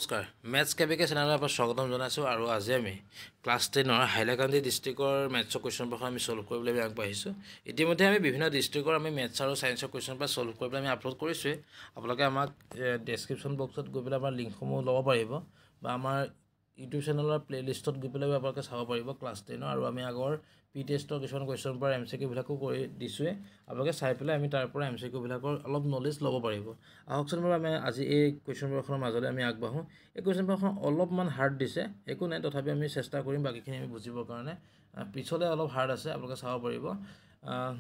নমস্কাৰ মেথছ কেবিকে চেনেলৰ পৰা স্বাগতম জনাইছোঁ আৰু আজি আমি ক্লাছ 10ৰ হাইলাকান্দি ডিষ্ট্ৰিক্টৰ মেথছৰ কুৱেশ্যন পেপাৰ আমি সলভ কৰিবলৈ আমি আগবাঢ়িছোঁ ইতিমধ্যে আমি বিভিন্ন ডিষ্ট্ৰিক্টৰ আমি মেথছ আৰু সায়েন্সৰ কুৱেশ্যন পেপাৰ সলভ কৰিবলৈ আমি আপলোড কৰিছোঁ আপোনালোকে আমাক ডেছক্ৰিপশ্যন বক্সত গৈ পেলাই আমাৰ লিংকসমূহ ল'ব পাৰিব বা আমাৰ ইউটিউব চেনেলৰ প্লেলিষ্টত গৈ পেলাই আপোনালোকে চাব পাৰিব ক্লাছ 10ৰ আৰু আমি আগৰ পি টেষ্টৰ কিছুমান কুৱেশ্যন পেপাৰ MCQ বিলাকো কৰি দিছোঁৱে আপোনালোকে চাই পেলাই আমি তাৰ পৰা MCQ বিলাকৰ অলপ নলেজ ল'ব পাৰিব আহকচোন বাৰু আমি আজি এই কুৱেশ্যন পেপাৰখনৰ মাজলৈ আমি আগবাঢ়োঁ এই কুৱেশ্যন পেপাৰখন অলপমান হাৰ্ড দিছে একো নাই তথাপি আমি চেষ্টা কৰিম বাকিখিনি আমি বুজিবৰ কাৰণে পিছলৈ অলপ হাৰ্ড আছে আপোনালোকে চাব পাৰিব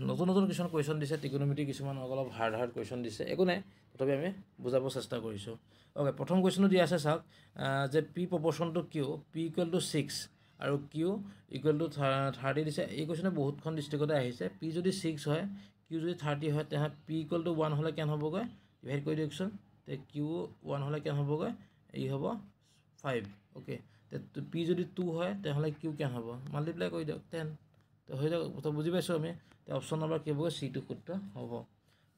নতুন নতুন কিছুমান কুৱেশ্যন দিছে ত্ৰিকোণমিতি কিছুমান অলপ হাৰ্ড কুৱেশ্যন দিছে একো নাই তথাপি আমি বুজাব চেষ্টা কৰিছোঁ ওকে প্ৰথম কুৱেশ্যনটো দিয়া আছে চাওক যে পি প্ৰপ'ৰ্শ্যনটো কিউ পি ইকুৱেল টু 6 আৰু কিউ ইকুৱেল টু 30 দিছে এই কুৱেশ্যনে বহুতখন ডিষ্ট্ৰিক্টতে আহিছে পি যদি 6 হয় কিউ যদি 30 হয় তেতিয়াহ'লে পি ইকুৱেল টু 1 হ'লে কেন হ'বগৈ ডিভাইড কৰি দিয়কচোন তে কিউ 1 হ'লে কেন হ'বগৈ এই হ'ব 5 ওকে তে পি যদি 2 হয় তেতিয়াহ'লে কিউ কেন হ'ব মাল্টিপ্লাই কৰি দিয়ক 10 তো হৈ যাব তো বুজি পাইছোঁ আমি তে অপশ্যন নম্বৰ কি হ'বগৈ চি টো শুদ্ধ হ'ব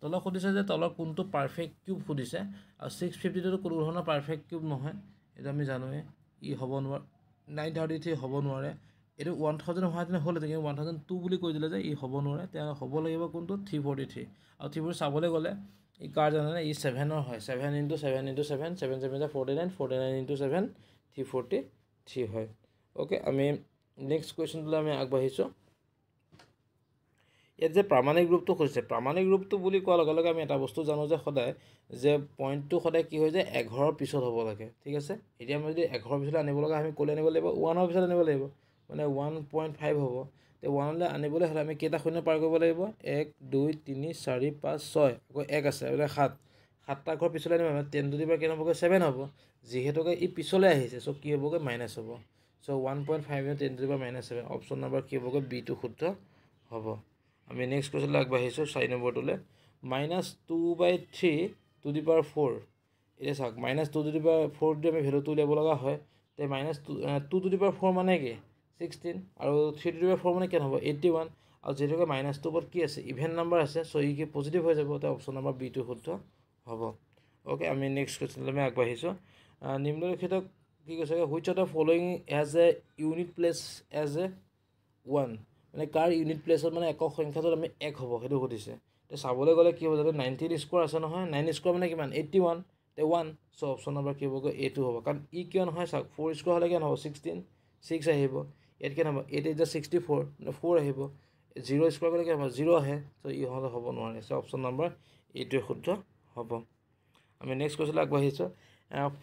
তলত সুধিছে যে তলৰ কোনটো পাৰফেক্ট কিউব সুধিছে আৰু 650টো কোনো ধৰণৰ পাৰফেক্ট কিউব নহয় এটা আমি জানোৱে ই হ'ব নোৱাৰে 933 হ'ব নোৱাৰে এইটো 1000 হোৱাহেঁতেন হ'লহেঁতেন কিন্তু 1002 বুলি কৈ দিলে যে ই হ'ব নোৱাৰে তেওঁ হ'ব লাগিব কোনটো 343 আৰু 343 চাবলৈ গ'লে ই কাৰ জানেনে ই 7ৰ হয় 7 × 7 × 7 7 7 49 49 × 7 343 হয় ওকে আমি নেক্সট কুৱেশ্যনটোলৈ আমি আগবাঢ়িছোঁ ইয়াত যে প্ৰামাণিক ৰূপটো খুজিছে প্ৰামাণিক ৰূপটো বুলি কোৱাৰ লগে লগে আমি এটা বস্তু জানো যে সদায় যে পইণ্টটো সদায় কি হয় যে 11ৰ পিছত হ'ব লাগে ঠিক আছে এতিয়া আমি যদি 11ৰ পিছত আনিব লগা আমি ক'লে আনিব লাগিব 1ৰ পিছত আনিব লাগিব মানে 1.5 হ'ব তে 1লৈ আনিবলৈ হ'লে আমি কেইটা শূন্য পাৰ কৰিব লাগিব 1 2 3 4 5 6 আকৌ 1 আছে মানে 7টা ঘৰ পিছলৈ আনিব 10 যদি বা কেনে হ'বগৈ 7 হ'ব যিহেতুকে ই পিছলৈ আহিছে চ' কি হ'বগৈ মাইনাছ হ'ব চ' 1.5 10 যদি বা -7 অপশ্যন নম্বৰ কি হ'বগৈ বি টো শুদ্ধ হ'ব আমি নেক্সট কুৱেশ্যনলৈ আগবাঢ়িছোঁ 4 নম্বৰটোলৈ -2/3 টু দি পাৱাৰ 4 এতিয়া চাওক -2 টু দি পাৱাৰ 4 যদি আমি ভেলুটো উলিয়াব লগা হয় তে -2 টু দি পাৱাৰ 4 মানে কি 16 আৰু 3 টু দি পাৱাৰ 4 মানে কেনে হ'ব 81 আৰু যিহেতুকে -2 ওপৰত কি আছে ইভেন নাম্বাৰ আছে চ' ই কি পজিটিভ হৈ যাব তে অপশ্যন নম্বৰ বি টো শুদ্ধ হ'ব ওকে আমি নেক্সট কুৱেশ্যনলৈ আমি আগবাঢ়িছোঁ নিম্নলিখিত কি কৈছে which of the following as a unit place as a 1 মানে কাৰ ইউনিট প্লেছত মানে একক সংখ্যাটোত আমি 1 হ'ব সেইটো সুধিছে তে চাবলৈ গ'লে কি হ'ব যাতে 19 স্কোৱাৰ আছে নহয় 9 স্কোৱাৰ মানে কিমান 81 তে 1 চ' অপশ্যন নম্বৰ কি হ'বগৈ এইটো হ'ব কাৰণ ই কিয় নহয় চাওক 4 স্কোৱাৰ হ'লে কেনে হ'ব 16 6 আহিব ইয়াত কেনে হ'ব 8 × 64 4 আহিব 0 স্কোৱাৰ কৰিলে কেনে হ'ব 0 আহে চ' ই হ'লে হ'ব নোৱাৰে চ' অপশ্যন নম্বৰ এইটোৱে শুদ্ধ হ'ব আমি নেক্সট কুৱেশ্যনলৈ আগবাঢ়িছোঁ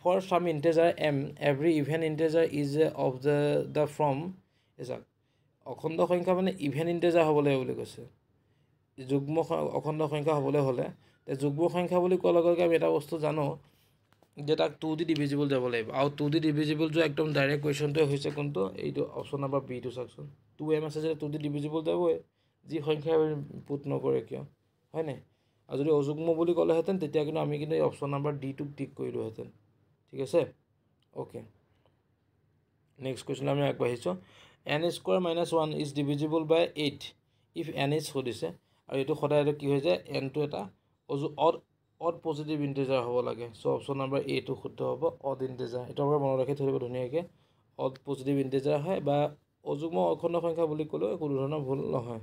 for some integer m every even integer is of the from চাওক অখণ্ড সংখ্যা মানে ইভেন ইণ্টেজাৰ হ'ব লাগিব বুলি কৈছে যুগ্ম অখণ্ড সংখ্যা হ'বলৈ হ'লে তে যুগ্ম সংখ্যা বুলি কোৱাৰ লগে লগে আমি এটা বস্তু জানো যে তাক 2 দি ডিভিজিবল যাব লাগিব আৰু 2 দি ডিভিজিবল যোৱা একদম ডাইৰেক্ট কুৱেশ্যনটোৱে হৈছে কোনটো এইটো অপশ্যন নম্বৰ বি টো চাওকচোন 2m আছে যে 2 দি ডিভিজিবল যাবই যি সংখ্যাই পুট নকৰে কিয় হয় নাই আৰু যদি অযুগ্ম বুলি ক'লেহেঁতেন তেতিয়া কিন্তু আমি কিন্তু এই অপশ্যন নম্বৰ ডি টোক টিক কৰিলোহেঁতেন ঠিক আছে অ'কে নেক্সট কুৱেশ্যনলৈ আমি আগবাঢ়িছোঁ n square -1 is divisible by 8 if n is সুধিছে আৰু এইটো সদায় এইটো কি হৈ যায় nটো এটা অড পজিটিভ ইণ্টিজাৰ হ'ব লাগে চ' অপশ্যন নম্বৰ এ টো শুদ্ধ হ'ব অড ইণ্টিজাৰ এইটো আপোনাৰ মনত ৰাখি থৈ দিব ধুনীয়াকৈ অড পজিটিভ ইণ্টিজাৰ হয় বা অযুগ্ম অখণ্ড সংখ্যা বুলি ক'লেও কোনো ধৰণৰ ভুল নহয়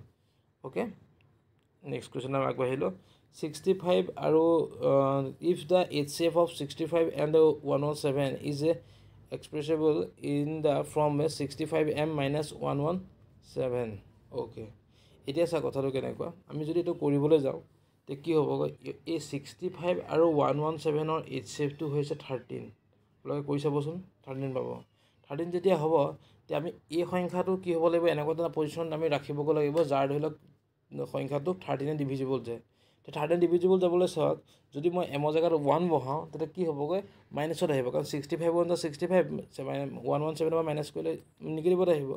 অ'কে নেক্সট কুৱেশ্যন আমি আগবাঢ়িলোঁ 65 আৰু if the HCF of 65 and 117 is a expressible in the form 65m - 117 okay এতিয়া চা কথাটো কেনেকুৱা আমি যদি এইটো কৰিবলৈ যাওঁ তে কি হ'বগৈ এই 65 আৰু 117ৰ HCFটো হৈছে 13 আপোনালোকে কৰি চাবচোন 13 পাব 13 যেতিয়া হ'ব তে আমি এই সংখ্যাটো কি হ'ব লাগিব এনেকুৱা এটা পজিশ্যনত আমি ৰাখিবগৈ লাগিব যাৰ ধৰি লওক সংখ্যাটো 13 ডিভিজিবল যায় তে 13 ডিভিজিবল যাবলৈ চাওক যদি মই এমৰ জেগাত 1 বহাওঁ তেতিয়া কি হ'বগৈ মাইনাছত আহিব কাৰণ 65 × 65 117ৰ পৰা মাইনাছ কৰিলে নিগেটিভত আহিব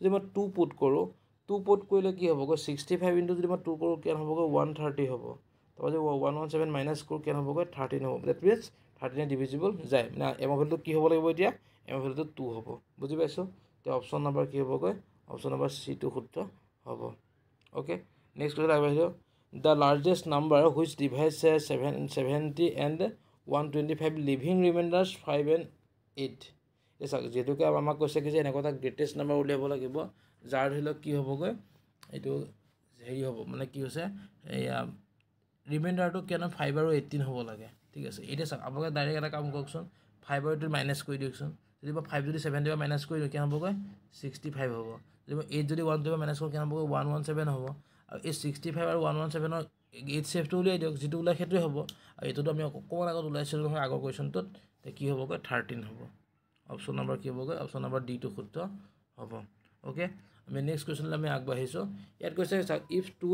যদি মই 2 পুট কৰোঁ 2 পুট কৰিলে কি হ'বগৈ 65 ইনটু যদি মই 2 কৰোঁ কেন হ'বগৈ 130 হ'ব তাৰপৰা যদি 117 মাইনাছ কৰোঁ কেন হ'বগৈ 13 হ'ব ডেট মিনছ 13 ডিভিজিবল যায় মানে এমৰ ভেলুটো কি হ'ব লাগিব এতিয়া এমৰ ভেলুটো 2 হ'ব বুজি পাইছোঁ তে অপশ্যন নম্বৰ কি হ'বগৈ অপশ্যন নম্বৰ চি টো শুদ্ধ হ'ব অ'কে নেক্সট কুৱেশ্যন আগবাঢ়িছোঁ the largest number which divides 70 and 125 living remainders 5 and 8 এই চাওক যেহেতুকে আমাক কৈছে কি যে এনেকুৱা এটা গ্ৰেটেষ্ট নাম্বাৰ উলিয়াব লাগিব যাৰ ধৰি লওক কি হ'বগৈ এইটো হেৰি হ'ব মানে কি হৈছে এয়া ৰিমাইণ্ডাৰটো কিয়নো 5 আৰু 18 হ'ব লাগে ঠিক আছে এতিয়া চাওক আপোনালোকে ডাইৰেক্ট এটা কাম কৰকচোন 5 আৰু 18 মাইনাছ কৰি দিয়কচোন যদি মই 5 যদি 70 মাইনাছ কৰি দিওঁ কিমান হ'বগৈ 65 হ'ব যদি মই 8 যদি 1 মাইনাছ কৰোঁ কিমান হ'বগৈ 117 হ'ব আৰু এই 65 আৰু 117ৰ 8 চেফটো উলিয়াই দিয়ক যিটো ওলাই সেইটোৱে হ'ব আৰু এইটোতো আমি অকণমান আগত ওলাইছিলোঁ নহয় আগৰ কুৱেশ্যনটোত কি হ'বগৈ 13 হ'ব অপশ্যন নম্বৰ কি হ'বগৈ অপশ্যন নম্বৰ ডিটো শুদ্ধ হ'ব ওকে আমি নেক্সট কুৱেশ্যনলৈ আমি আগবাঢ়িছোঁ ইয়াত কৈছে চাওক if two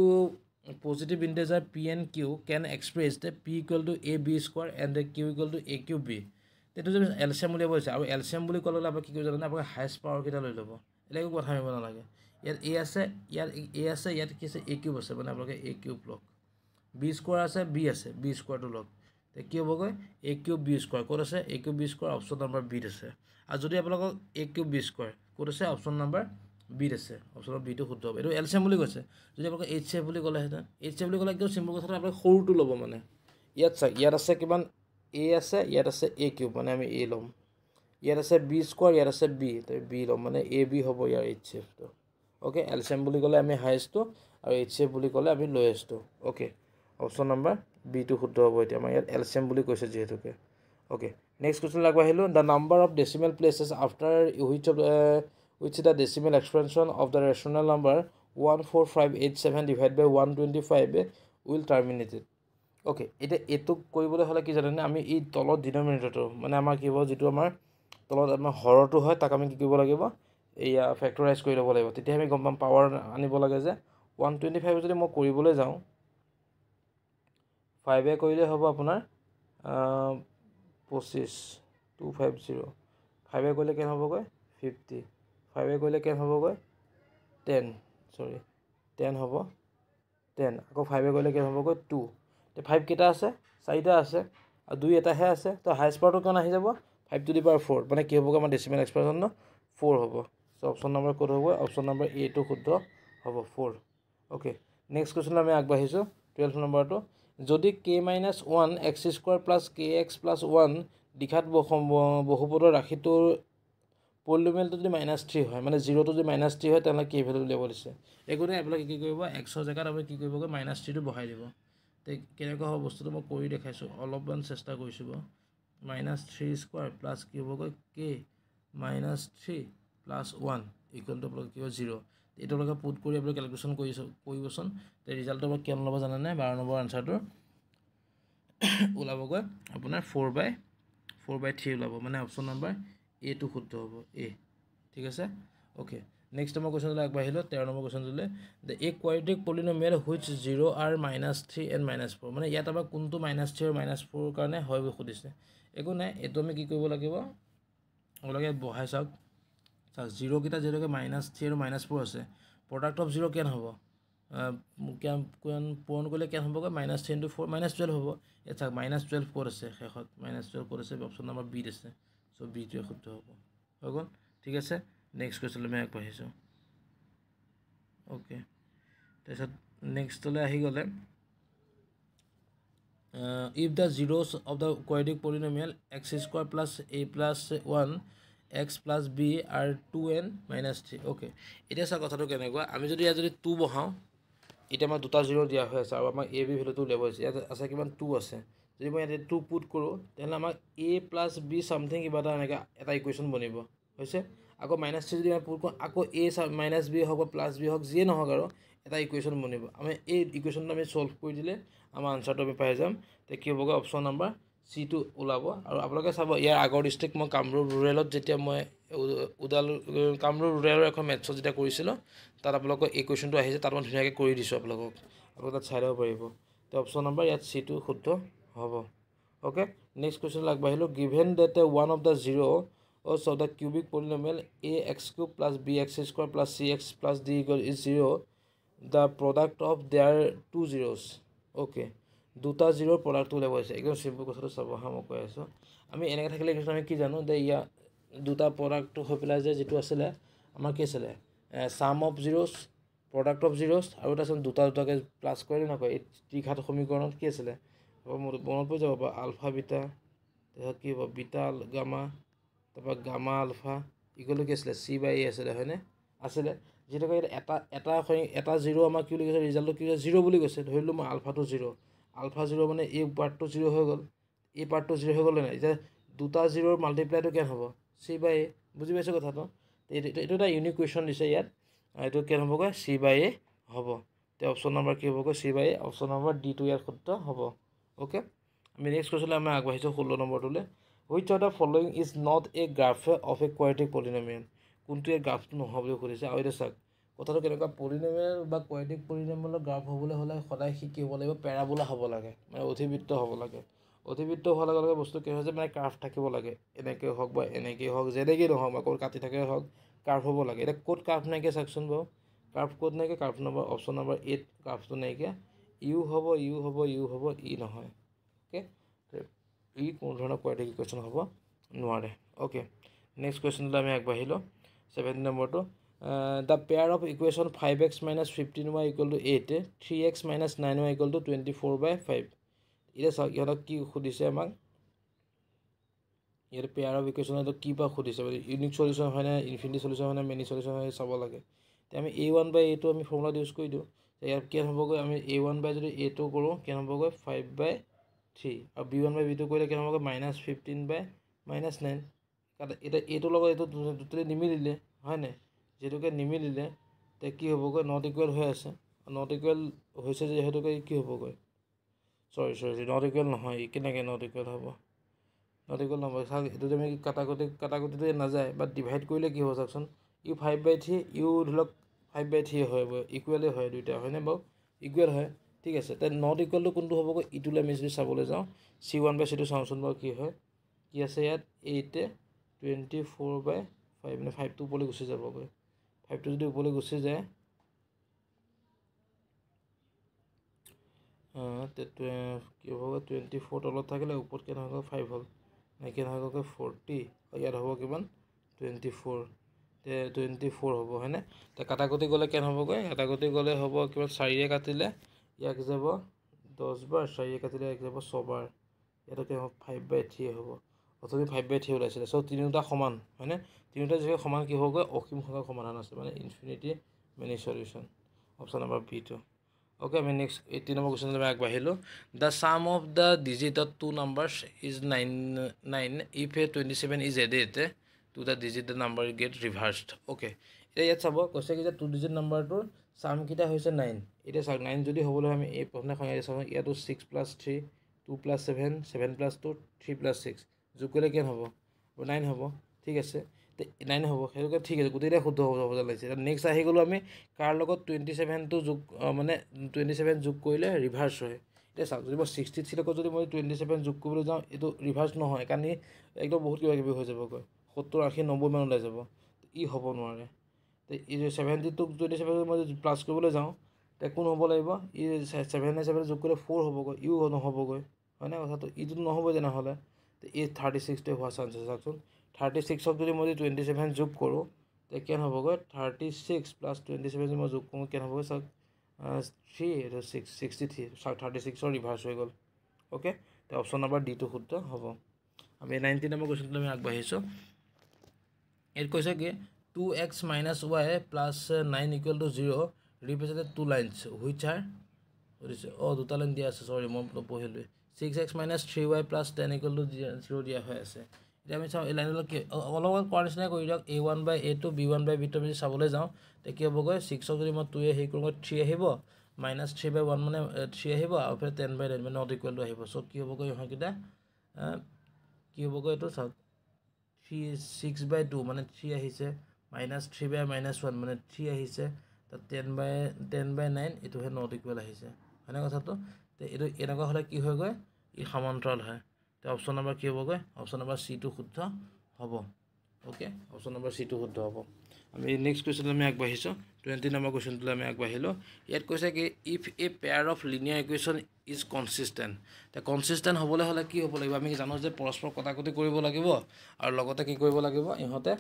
positive integer p and q can express the p equal to ab square and the q equal to a cube b এইটো যদি এলচিএম উলিয়াব হৈছে আৰু এলচিএম বুলি ক'লে আপুনি কি কৰিব জানে আপোনাক হায়েষ্ট পাৱাৰ কেইটা লৈ ল'ব এটা একো কথা ভাবিব নালাগে ইয়াত a আছে ইয়াত কি আছে a কিউব আছে মানে আপোনালোকে a কিউব লওক b স্কোৱাৰ আছে b স্কোৱাৰটো লওক কি হ'বগৈ a কিউব b স্কোৱাৰ ক'ত আছে a cube b square option number বিত আছে আৰু যদি আপোনালোকক a কিউব b স্কোৱাৰ ক'ত আছে অপশ্যন নম্বৰ বিত আছে অপশ্যন নম্বৰ বিটো শুদ্ধ হ'ব এইটো এলচিএম বুলি কৈছে যদি আপোনালোকে এইচচিএফ বুলি ক'লেহেঁতেন এইচচিএফ বুলি ক'লে একদম চিম্পল কথাটো আপোনালোকে সৰুটো ল'ব মানে ইয়াত চাওক ইয়াত আছে কিমান a আছে ইয়াত আছে a কিউব মানে আমি a ল'ম ইয়াত আছে b স্কোৱাৰ ইয়াত আছে b তো b ল'ম মানে a b হ'ব ইয়াৰ এইচচিএফটো ওকে এলচিএম বুলি ক'লে আমি হায়েষ্টটো আৰু এইচচিএফ বুলি ক'লে আমি লোৱেষ্টটো ওকে অপশ্যন নম্বৰ বিটো শুদ্ধ হ'ব এতিয়া আমাৰ ইয়াত এলচিএম বুলি কৈছে যিহেতুকে ওকে নেক্সট কুৱেশ্যন আগবাঢ়িলোঁ the number of decimal places after which the decimal expansion of the rational number 14587 divided by 125 will terminate it okay এতিয়া এইটো কৰিবলৈ হ'লে কি জানেনে আমি এই তলত ডিনমিনেটৰটো মানে আমাৰ কি হ'ব যিটো আমাৰ তলত আমাৰ হৰটো হয় তাক আমি কি কৰিব লাগিব এয়া ফেক্টৰাইজ কৰি ল'ব লাগিব তেতিয়া আমি গম পাম পাৱাৰ আনিব লাগে যে 125 যদি মই কৰিবলৈ যাওঁ 5 কৰিলে হ'ব আপোনাৰ 25 250 5 কৰিলে কেনে হ'বগৈ 50 5 কৰিলে কেনে হ'বগৈ 10 হ'ব 10 আকৌ 5 কৰিলে কেনে হ'বগৈ 2 তে 5 কেইটা আছে 4টা আছে আৰু 2 এটাহে আছে তো হায়েষ্ট পাৱাৰটো কিমান আহি যাব 5 to the power 4 মানে কি হ'বগৈ আমাৰ ডেচিমেল এক্সপ্ৰেছন 4 হ'ব সো অপশ্যন নম্বৰ ক'ত হ'ব অপশ্যন নম্বৰ এ টো শুদ্ধ হ'ব 4 ওকে নেক্সট কুৱেশ্যন আমি আগবাঢ়িছোঁ 12 নম্বৰটো যদি k-1 x square plus kx plus 1 দিঘাত বহুপদৰ ৰাশিটোৰ পলিনোমিয়েলটো যদি -3 হয় মানে 0টো যদি -3 হয় তেনেহ'লে কি ভেলু উলিয়াব দিছে একো নাই আপোনালোকে কি কৰিব xৰ জেগাত আপুনি কি কৰিবগৈ -3টো বহাই দিব তে কেনেকুৱা হ'ব বস্তুটো মই কৰি দেখাইছোঁ অলপমান চেষ্টা কৰিছোঁ -3 স্কোৱাৰ প্লাছ কি হ'বগৈ k -3 প্লাছ 1 ইকুৱেল টু আপোনালোকে কি হ'ব 0 এইটো আপোনালোকে পুট কৰি আপোনালোকে কেলকুলেশ্যন কৰিবচোন তে ৰিজাল্টটো আপোনাক কিমান ল'ব জানেনে 12 নম্বৰ আনচাৰটো ওলাবগৈ আপোনাৰ 4/3 ওলাব মানে অপশ্যন নম্বৰ এ টো শুদ্ধ হ'ব এ ঠিক আছে ওকে নেক্সট নম্বৰ কুৱেশ্যনলৈ আগবাঢ়িলোঁ 13 নম্বৰ কুৱেশ্যনলৈ the a quadratic polynomial which 0 are -3 and -4 মানে ইয়াত আমাৰ কোনটো -3 আৰু -4 কাৰণে হয় বুলি সুধিছে একো নাই এইটো আমি কি কৰিব লাগিব আপোনালোকে বহাই চাওক 0 কেইটা যেনেকৈ -3 আৰু -4 আছে প্ৰডাক্ট অফ 0 কেন হ'ব পূৰণ কৰিলে কেন হ'বগৈ -3 into 4 -12 হ'ব ইয়াত চাওক -12 ক'ত আছে শেষত -12 ক'ত আছে অপশ্যন নম্বৰ বিত আছে চ' বিটোৱে শুদ্ধ হ'ব হৈ গ'ল ঠিক আছে নেক্সট কুৱেশ্যনলৈ আমি আগবাঢ়িছোঁ ওকে তাৰপিছত নেক্সটলৈ আহি গ'লে if the zeros of the quadratic polynomial x square plus a plus 1 x plus b are 2n minus 3 okay এতিয়া চাওক কথাটো কেনেকুৱা আমি যদি ইয়াত যদি 2 বহাওঁ এতিয়া আমাৰ দুটা 0 দিয়া হৈ আছে আৰু আমাৰ a b ভেলুটো উলিয়াব হৈছে ইয়াত আছে কিমান 2 আছে যদি মই ইয়াতে 2 পুট কৰোঁ তেনেহ'লে আমাৰ a plus b সামথিং কিবা এটা ইকুৱেশ্যন বনিব হৈছে আকৌ -3 যদি আমি পুট কৰোঁ আকৌ a minus b হ'ব প্লাছ b হওক যিয়ে নহওক আৰু এটা ইকুৱেশ্যন বনিব আমি এই ইকুৱেশ্যনটো আমি সলভ কৰি দিলে আমাৰ আনচাৰটো আমি পাই যাম তে কি হ'বগৈ অপশ্যন নম্বৰ চি টো ওলাব আৰু আপোনালোকে চাব ইয়াৰ আগৰ ডিষ্ট্ৰিক্ট মই কামৰূপ ৰুৰেলত যেতিয়া মই কামৰূপ ৰুৰেলৰ এখন মেথছত যেতিয়া কৰিছিলোঁ তাত আপোনালোকৰ এই কুৱেশ্যনটো আহিছে তাত মই ধুনীয়াকৈ কৰি দিছোঁ আপোনালোকক তাত চাই ল'ব পাৰিব তো অপশ্যন নম্বৰ ইয়াত চি টো শুদ্ধ হ'ব ওকে নেক্সট কুৱেশ্যনলৈ আগবাঢ়িলোঁ given that one of the 0 of the cubic polynomial ax cube plus bx square plus cx plus d is 0 the product of their two zeros okay দুটা 0 product উলিয়াব হৈছে একদম চিম্পল কথাটো চাব হা মই কৈ আছোঁ আমি এনেকৈ থাকিলে আমি কি জানো যে ইয়াৰ দুটা প্ৰডাক্ট হৈ পেলাই যে যিটো আছিলে আমাৰ কি আছিলে সাম অফ জিৰ'ছ প্ৰডাক্ট অফ জিৰ'ছ আৰু এটা আছিল দুটাকৈ প্লাছ কৰিলে নকয় এই ত্ৰিঘাত সমীকৰণত কি আছিলে মনত পৰি যাব আলফা বিটা তাৰপিছত কি হ'ব বিটা গামা তাৰপৰা গামা আলফা ইকুৱেল টু কি আছিলে চি বাই এ আছিলে হয়নে আছিলে যেতিয়াকৈ এটা জিৰ' আমাক কি বুলি কৈছে ৰিজাল্টটো কি হৈছে জিৰ' বুলি কৈছে ধৰিলোঁ মই আলফাটো জিৰ' মানে এই পাৰ্টটো জিৰ' হৈ গ'ল এই পাৰ্টটো জিৰ' হৈ গ'লে নাই এতিয়া দুটা জিৰ'ৰ মাল্টিপ্লাইটো কেন হ'ব চি বাই এ বুজি পাইছোঁ কথাটো এইটো এটা ইউনিক কুৱেশ্যন দিছে ইয়াত এইটো কেন হ'বগৈ চি বাই এ হ'ব এতিয়া অপশ্যন নম্বৰ কি হ'বগৈ C by A option number ডিটো ইয়াত শুদ্ধ হ'ব অ'কে আমি নেক্সট কুৱেশ্যনলৈ আমি আগবাঢ়িছোঁ 16 নম্বৰটোলৈ which of the following is not a graph of a quadratic polynomial কোনটো এই গ্ৰাফটো নহয় বুলি সুধিছে আৰু এতিয়া চাওক কথাটো কেনেকুৱা পলিনমিয়েল বা কোৱাড্ৰেটিক পলিনমিয়েলৰ গ্ৰাফ হ'বলৈ হ'লে সদায় কি হ'ব লাগিব পেৰাবোলা হ'ব লাগে মানে অধিবৃত্ত হ'ব লাগে অধিবৃত্ত হোৱাৰ লগে লগে বস্তু কি হয় যে মানে কাৰ্ভ থাকিব লাগে এনেকৈ হওক বা এনেকৈ হওক যেনেকৈ নহওক বা ক'ত কাটি থাকে হওক কাৰ্ভ হ'ব লাগে এতিয়া ক'ত কাৰ্ভ নাইকিয়া চাওকচোন বাৰু কাৰ্ভ ক'ত নাইকিয়া কাৰ্ভ নম্বৰ অপশ্যন নম্বৰ 8 কাৰ্ভটো নাইকিয়া ইউ হ'ব ই নহয় অ'কে ই কোনো ধৰণৰ কোৱাড্ৰেটিক ইকুৱেশ্যন হ'ব নোৱাৰে অ'কে নেক্সট কুৱেশ্যনলৈ আমি আগবাঢ়িলোঁ 17 নম্বৰটো the pair of equation 5x - 15y = 8 3x - 9y = 24/5 এতিয়া চাওক ইহঁতক কি সুধিছে আমাক ইয়াৰ পেয়াৰ অফ ইকুৱেশ্যনটো কি বা সুধিছে মানে ইউনিক সলিউশ্যন হয় নে ইনফিনিটি সলিউশ্যন হয় নে মেনি সলিউশ্যন হয় চাব লাগে তেতিয়া আমি a1/a2 আমি ফৰ্মুলাত ইউজ কৰি দিওঁ ইয়াত কেন হ'বগৈ আমি a1/a2 কৰোঁ কেন হ'বগৈ 5/3 আৰু b1/b2 কৰিলে কেন হ'বগৈ -15/-9 এতিয়া এইটোৰ লগত এইটো দুটাই নিমিলিলে হয় নাই যেটোকে নিমিলিলে তে কি হ'বগৈ নট ইকুৱেল হৈ আছে নট ইকুৱেল হৈছে যিহেতুকে কি হ'বগৈ সৰি নট ইকুৱেল নহয় কেনেকৈ নট ইকুৱেল হ'ব নট ইকুৱেল নহয় চাওক এইটো আমি কাটাকুটিটো নাযায় বাট ডিভাইড কৰিলে কি হ'ব চাওকচোন ইউ 5/3 ইউ ধৰি লওক 5/3 হয় ইকুৱেলে হয় দুইটা হয়নে বাৰু ইকুৱেল হয় ঠিক আছে তে নট ইকুৱেলটো কোনটো হ'বগৈ ইটোলৈ আমি যদি চাবলৈ যাওঁ c1/c2 চাওঁচোন বাৰু কি হয় কি আছে ইয়াত 8 24/5 মানে 5টো ওপৰলৈ গুচি যাবগৈ 5টো যদি ওপৰলৈ গুচি যায় কি হ'বগৈ 24 তলত থাকিলে ওপৰত কেনে হ'বগৈ 5 হ'ল নাইকিয়া নহ'বগৈ 40 ইয়াত হ'ব কিমান 24 24 হ'ব হয়নে তে কাটাকুটি গ'লে কেন হ'বগৈ কাটাকুটি গ'লে হ'ব কিমান 4ৰে কাটিলে ইয়াক যাব 10 বাৰ 4ৰে কাটিলে ইয়াক যাব 6 বাৰ ইয়াত কি হ'ব 5/3 হ'ব অথনি 5/3 ওলাইছিলে চ' তিনিটা সমান হয়নে তিনিটা যেতিয়া সমান কি হ'বগৈ অসীম সংখ্যক সমাধান আছে মানে ইনফিনিটি মেনি সলিউশ্যন অপশ্যন নম্বৰ B2 অ'কে আমি নেক্সট 18 নম্বৰ কুৱেশ্যনলৈ আমি আগবাঢ়িলোঁ the sum of the digit of 2 numbers is 9 if 27 is added to the digit the number get reversed okay এতিয়া ইয়াত চাব কৈছে কি যে 2 ডিজিট নাম্বাৰটোৰ ছামকেইটা হৈছে 9 এতিয়া চাওক 9 যদি হ'বলৈ আমি এই প্ৰথমে চাওঁ ইয়াতো 6 + 3 2 + 7 7 + 2 3 + 6 যোগ কৰিলে কিমান হ'ব 9 হ'ব ঠিক আছে 9 হ'ব সেইটোকে ঠিক আছে গোটেইটা শুদ্ধ হ'ব যেন লাগিছে নেক্সট আহি গ'লোঁ আমি কাৰ লগত 27টো যোগ মানে 27 যোগ কৰিলে ৰিভাৰ্ছ হয় এতিয়া চাওক যদি মই 63 লগত যদি মই 27 যোগ কৰিবলৈ যাওঁ এইটো ৰিভাৰ্ছ নহয় কাৰণ একদম বহুত কিবা কিবি হৈ যাবগৈ 70 80 90 মান ওলাই যাব ই হ'ব নোৱাৰে এই 72ক 27 মই যদি প্লাছ কৰিবলৈ যাওঁ তে কোন হ'ব লাগিব ই 7 যোগ কৰিলে 4 হ'বগৈ ইও নহ'বগৈ হয়নে কথাটো ইটো নহ'ব তেনেহ'লে এই 36টোৱে হোৱা চান্স আছে চাওকচোন 36ক যদি মই 27 যোগ কৰোঁ তে কেন হ'বগৈ 36 + 27 যদি মই যোগ কৰোঁ কেন হ'বগৈ চাওক 3 এইটো 63 চাওক 36ৰ ৰিভাৰ্ছ হৈ গ'ল অ'কে তে অপশ্যন নম্বৰ ডিটো শুদ্ধ হ'ব আমি 19 নম্বৰ কুৱেশ্যনটো আমি আগবাঢ়িছোঁ ইয়াত কৈছে কি 2x - y + 9 = 0 represented 2 lines which are দুটা লাইন দিয়া আছে সৰি মই নপঢ়িলোঁ 6x - 3y + 10 = 0 দিয়া হৈ আছে এতিয়া আমি চাওঁ এই লাইনবিলাক কি অলপ কৰাৰ নিচিনাই কৰি দিয়ক a1/a2 b1/b2 আমি চাবলৈ যাওঁ তে কি হ'বগৈ 6ক যদি মই 2 হেৰি কৰোঁ 3 আহিব -3/1 মানে 3 আহিব আৰু ফেৰ 10/9 মানে নট ইকুৱেল টু আহিব চ' কি হ'বগৈ ইহঁতকেইটা কি হ'বগৈ এইটো চাওক 6/2 মানে 3 আহিছে -3/-1 মানে 3 আহিছে তাত 10/9 এইটোহে নট ইকুৱেল আহিছে হয়নে কথাটো তে এইটো এনেকুৱা হ'লে কি হৈ গৈ ই সমান্তৰাল হয় তে অপশ্যন নম্বৰ কি হ'বগৈ অপশ্যন নম্বৰ C2 শুদ্ধ হ'ব অ'কে অপশ্যন নম্বৰ C2 শুদ্ধ হ'ব আমি নেক্সট কুৱেশ্যনলৈ আমি আগবাঢ়িছোঁ 20 নম্বৰ কুৱেশ্যনটোলৈ আমি আগবাঢ়িলোঁ ইয়াত কৈছে কি if a pair of linear equation is consistent তে কনচিষ্টেণ্ট হ'বলৈ হ'লে কি হ'ব লাগিব আমি জানো যে পৰস্পৰ কটাকটি কৰিব লাগিব আৰু লগতে কি কৰিব লাগিব ইহঁতে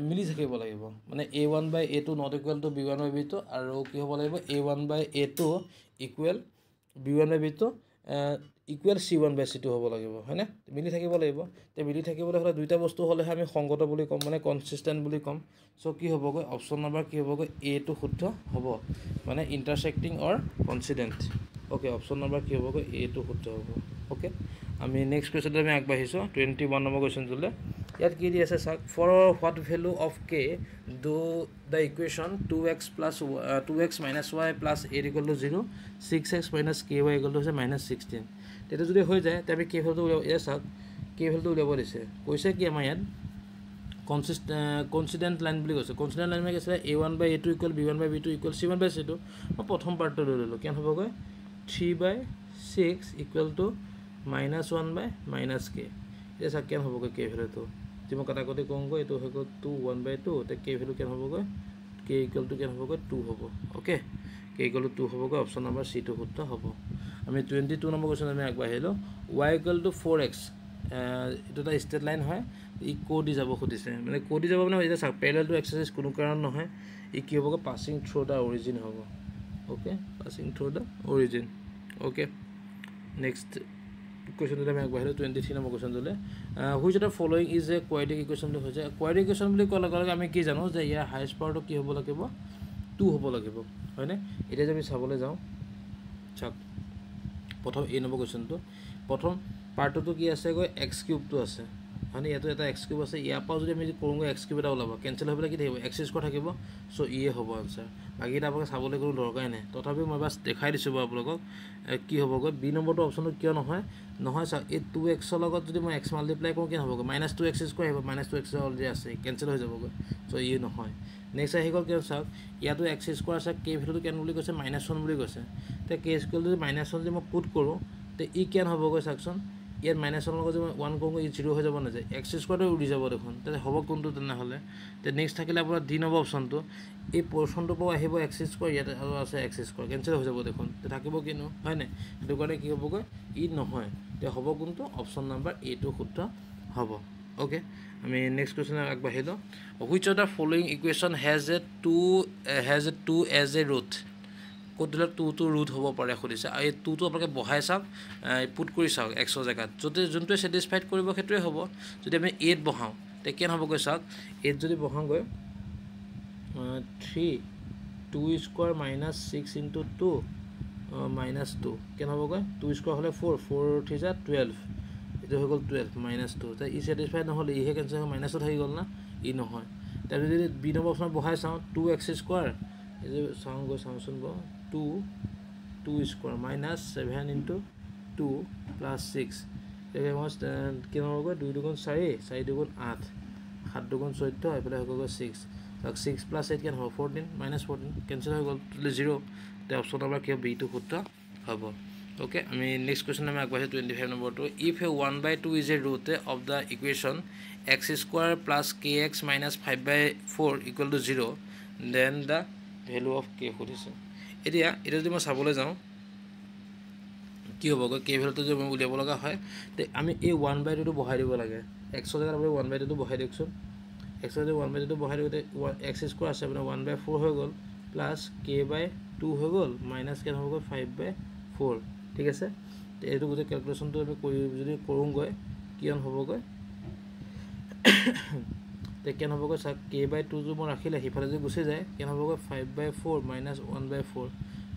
মিলি থাকিব লাগিব মানে a1/a2 not equal to b1/b2 আৰু কি হ'ব লাগিব a1/a2 equal b1/b2 equal C1/C2 হ'ব লাগিব হয়নে মিলি থাকিব লাগিব তে মিলি থাকিবলৈ হ'লে দুইটা বস্তু হ'লে আমি সংগত বুলি ক'ম মানে কনসিস্টেন্ট বুলি ক'ম সো কি হ'বগৈ অপচন নম্বৰ কি হ'বগৈ এ টো শুদ্ধ হ'ব মানে ইন্টাৰসেক্টিং অৰ কনসিডেন্ট ওকে অপচন নম্বৰ কি হ'বগৈ এ টো শুদ্ধ হ'ব ওকে আমি নেক্সট কোৱেশ্চনটো আমি আগবাঢ়িছো 21 নম্বৰ কোৱেশ্চনটোলে ইয়াত কি দি আছে চাওক for what value of k do the equation 2x - y plus a equal to 0 6x - ky equal to -16 তেটো যদি হৈ যায় তে আমি k ভ্যালুটো এ চাওক k ভ্যালুটো উলিয়াব দিছে কৈছে কি আমাৰ ইয়াত কনসিডেন্ট লাইন বুলি কৈছে কনসিডেন্ট লাইন মানে কৈছে a1/a2 = b1/b2 = c1/c2 মই প্ৰথম পাৰ্টটো লৈ ললো কেন হ'বগৈ 3/6 = -1/-k এটা চাওক কেন হ'বগৈ k ভ্যালুটো যে মই কাটাকটি কৰোঁগৈ এটো হৈ গ'ল 2 1/2 তে k ভ্যালু কেন হ'বগৈ k = কেন হ'বগৈ 2 হ'ব ওকে k = 2 হ'বগৈ অপচন নম্বৰ c টো শুদ্ধ হ'ব আমি 22 নম্বৰ কোৱেশ্চন আমি আগবাঢ়িলো y = 4x এটা ষ্টেট লাইন হয় ই কোড দি যাব খুদিছে মানে কোড দি যাব মানে এটা চাওক প্যাৰালাল টু এক্সাৰসাইজ কোনো কাৰণ নহয় ই কি হ'বগৈ পাসিং থ্ৰু দা অৰিজিন হ'ব okay passing through the origin okay next কোৱেশ্চনটো আমি আগবাঢ়িলো 23 নম্বৰ কোৱেশ্চনটোলে which of the following is a quadratic equation হৈ যায় কোৱাড্ৰেটিক ইকুৱেশ্যন বুলি ক'লে লগে আমি কি জানো যে ইয়াৰ হাইয়েষ্ট পাৱাৰটো কি হ'ব লাগিব 2 হ'ব লাগিব হয়নে এটা যদি চাবলৈ যাওঁ চাওক প্ৰথম এই নম্বৰ কোৱেশ্চনটো প্ৰথম পাৰ্টটো কি আছে গৈ x³ টো আছে মানে ইয়াতো এটা x³ আছে ইয়াৰ পৰা যদি আমি কৰোঁগৈ x³ এটা ওলাব কেনসেল হৈ পেলাই কি থাকিব x² থাকিব সো ইয়ে হ'ব আনসাৰ বাকি এটা আপোনাক চাবলৈ কোনো দৰকাই নাই তথাপি মই বাস দেখাই দিছো আপোনালোকক কি হ'বগৈ বি নম্বৰটো অপচনটো কিয় নহয় চাওক এই 2x ৰ লগত যদি মই x মাল্টিপ্লাই কৰোঁ কি হ'বগৈ -2x² আহিব -2x অলৰেডি আছে কেনসেল হৈ যাবগৈ সো ইয়ে নহয় নেক্সট আহি গ'ল কি চাওক ইয়াতো x² আছে k ভ্যালুটো কেন বুলি কৈছে -1 বুলি কৈছে তে k = যদি -1 যদি মই পুট কৰোঁ তে ই কেন হ'বগৈ চাওকচোন ইয়াত -1 লগত যদি 1 কৰোঁ ই 0 হৈ যাব না যায় x² উৰি যাব দেখোন তে হ'ব কোনটো তেনেহ'লে তে নেক্সট থাকিলে আপোনাৰ ডি নম্বৰ অপচনটো এই পোৰশনটো পৰা আহিব x² ইয়াত আছে x² কেনসেল হৈ যাব দেখোন তে থাকিব কিনো হয় নাই এটো কাৰণে কি হ'বগৈ ই নহয় তে হ'ব কোনটো অপচন নম্বৰ এ টো শুদ্ধ হ'ব ওকে আমি নেক্সট কোৱেশ্চন আগবাঢ়িলো which of the following equation has a 2 as a root কোডলত 2 টো ৰুট হ'ব পাৰে খুদিছে এই 2 টো আপোনালোকে বহাই চাওক পুট কৰি চাওক x ৰ জাগাত যদি যোনটো স্যাটিসফাইড কৰিব সেইটোৱে হ'ব যদি আমি 8 বহাও তে কেন হ'বগৈ চাওক 8 যদি বহাওগৈ 3 2 স্কয়াৰ -6 * 2 -2 কেন হ'বগৈ 2 স্কয়াৰ হ'লে 4 4 3 = 12 এটো হৈ গ'ল 12 -2 তে ই স্যাটিসফাইড নহ'লে ইহে কেনসেল হৈ -2 থাকি গ'ল না ই নহয় তাৰ যদি বি নম্বৰ অপচন বহাই চাওঁ 2x² এই চাওঁগৈ চাওঁচোন ব 2 স্কয়াৰ -7 * 2 + 6 একে মষ্ট কেন হ'বগৈ 2 2 4 4 2 8 7 2 14 এফালে হৈ গ'ল 6 তাক 6 + 8 কেন হ'ব 14 -14 কেনসেল হৈ গ'ল 0 তে অপচন নম্বৰ কি বি টো শুদ্ধ হ'ব ওকে আমি নেক্সট কোৱেশ্চন আমি আগবাঢ়ি 25 নম্বৰটো if a 1/2 is a root of the equation x² + kx - 5/4 = 0 then the value of k খুদিছে এতিয়া এটা যদি মই চাবলৈ যাওঁ কি হ'বগৈ k ভ্যালুটো যদি মই উলিয়াব লগা হয় তে আমি এই 1/2 টো বহাই দিব লাগে x ৰ জাগাত আপুনি 1/2 টো বহাই দিয়কচোন x ৰ জাগাত 1/2 টো বহাই দিওঁতে x² আছে মানে 1/4 হৈ গ'ল প্লাস k/2 হৈ গ'ল মাইনাস কেন হ'বগৈ 5/4 ঠিক আছে তে এইটো গোটে ক্যালকুলেশনটো আমি যদি কৰোঁগৈ কিমান হ'বগৈ তে কেন হ'বগৈ চাওক k/2 जो মই ৰাখিলে হিফালে যদি গুচি যায় কেন হ'বগৈ 5/4 - 1/4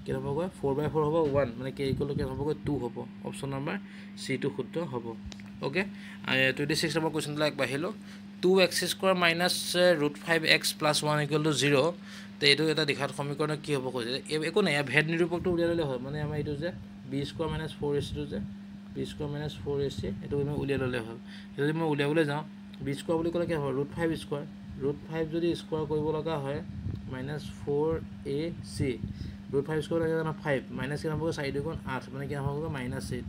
কেন হ'বগৈ 4/4 হ'ব 1 মানে k = কেন হ'বগৈ 2 হ'ব অপচন নম্বৰ সি টো শুদ্ধ হ'ব ওকে 26 নম্বৰ কোৱেশ্চনটো আগবাঢ়িলো 2x² - √5x + 1 = 0 তে এইটো এটা দেখাত সমীকৰণ কি হ'ব কৈছে একো নাই ভেদ নিৰূপকটো উলিয়াই ললে হয় মানে আমাৰ এইটো যে b² - 4ac টো যে b² - 4ac এটো আমি উলিয়াই ললে হয় যদি মই উলিয়াবলৈ যাওঁ b² বুলি ক'লে কি হ'ব √5² √5 যদি স্কয়াৰ কৰিব লগা হয় -4ac √5² লাগে না 5 মাইনাস কেন হ'ব 4 2 8 মানে কেন হ'ব -8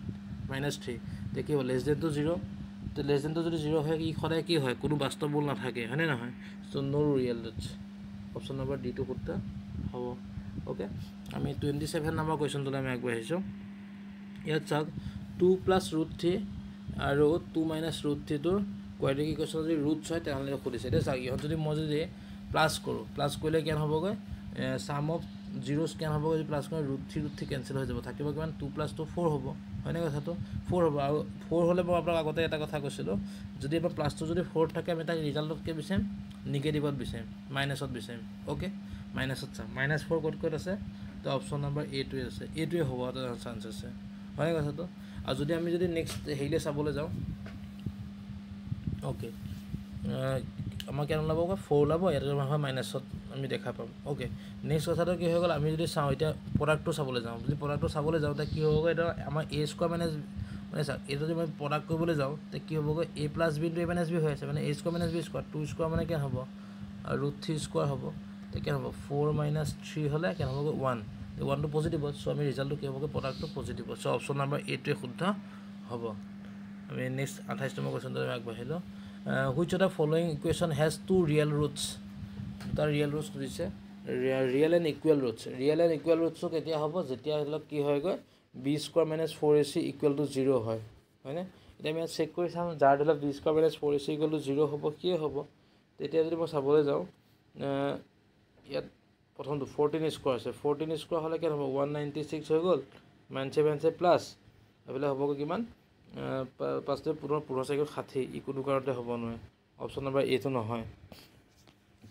-3 তে কি হ'ব লেস দেন টু 0 তে লেস দেন টু যদি 0 হয় ই খদাই কি হয় কোনো বাস্তৱ মূল নাথাকে হয়নে নহয় so no real roots option number D টো শুদ্ধ হ'ব ওকে আমি 27 নম্বৰ কোৱেশ্চনটো আমি আগবাঢ়িছো ইয়াত চাওক 2 + √3 আৰু 2 - √3 টোৰ কোৱাড্ৰেটিক ইকুৱেশ্যন যদি ৰুটছ হয় তেনহলে খুদিছে এটা চাওক ইহত যদি মই যদি প্লাস কৰোঁ প্লাস কৰিলে কেন হ'বগৈ সাম অফ জিৰ' স্কেন হ'ব যদি প্লাছ কৰি √3 কেঞ্চেল হৈ যাব থাকিব কিমান 2 + 2 4 হ'ব হয়নে কথাটো 4 হ'ব আৰু 4 হ'লে মই আপোনাক আগতে এটা কথা কৈছিলোঁ যদি আমাৰ প্লাছটো যদি 4 থাকে আমি তাক ৰিজাল্টতকৈ বিচাৰিম নিগেটিভত বিচাৰিম মাইনাছত বিচাৰিম অ'কে মাইনাছত চাম -4 ক'ত আছে তো অপশ্যন নম্বৰ এটোৱে আছে এইটোৱে হ'ব এটা চান্স আছে হয়নে কথাটো আৰু যদি আমি যদি নেক্সট হেৰিলৈ চাবলৈ যাওঁ অ'কে আমাৰ কেন ওলাব 4 ওলাব ইয়াতে হয় মাইনাছত আমি দেখা পাম অ'কে নেক্সট কথাটো কি হৈ গ'ল আমি যদি চাওঁ এতিয়া প্ৰডাক্টটো চাবলৈ যাওঁ যদি প্ৰডাক্টটো চাবলৈ যাওঁ তেতিয়া কি হ'বগৈ এটা আমাৰ a² মানে চাওক এইটো যদি মই প্ৰডাক্ট কৰিবলৈ যাওঁ তেতিয়া কি হ'বগৈ a + b * a - b হৈ আছে মানে a² - b² 2² মানে কেন হ'ব আৰু √3² হ'ব তেতিয়া কেন হ'ব 4 - 3 হ'লে কেন হ'বগৈ 1 1টো পজিটিভ চ' আমি ৰিজাল্টটো কি হ'বগৈ প্ৰডাক্টটো পজিটিভ চ' অপশ্যন নম্বৰ এটোৱে শুদ্ধ হ'ব আমি নেক্সট 28 নম্বৰ কুৱেশ্যনটো আমি আগবাঢ়িলোঁ which of the following equation has two real roots তাৰ ৰিয়েল ৰুটছ দিছে ৰিয়েল এণ্ড ইকুৱেল ৰুটছ কেতিয়া হ'ব যেতিয়া ধৰক কি হয়গৈ b² - 4ac = 0 হয় হয়নে এতিয়া আমি ইয়াত চেক কৰি চাম যাৰ ধৰক b² - 4ac = 0 হ'ব কি হ'ব তেতিয়া যদি মই চাবলৈ যাওঁ ইয়াত প্ৰথমটো 14² আছে 14² হ'লে কেনে হ'ব 196 হৈ গ'ল -7 প্লাছ এইফালে হ'বগৈ কিমান 5 * 15 = 60 ই কোনো কাৰণতে হ'ব নোৱাৰে অপশ্যন নম্বৰ এটো নহয়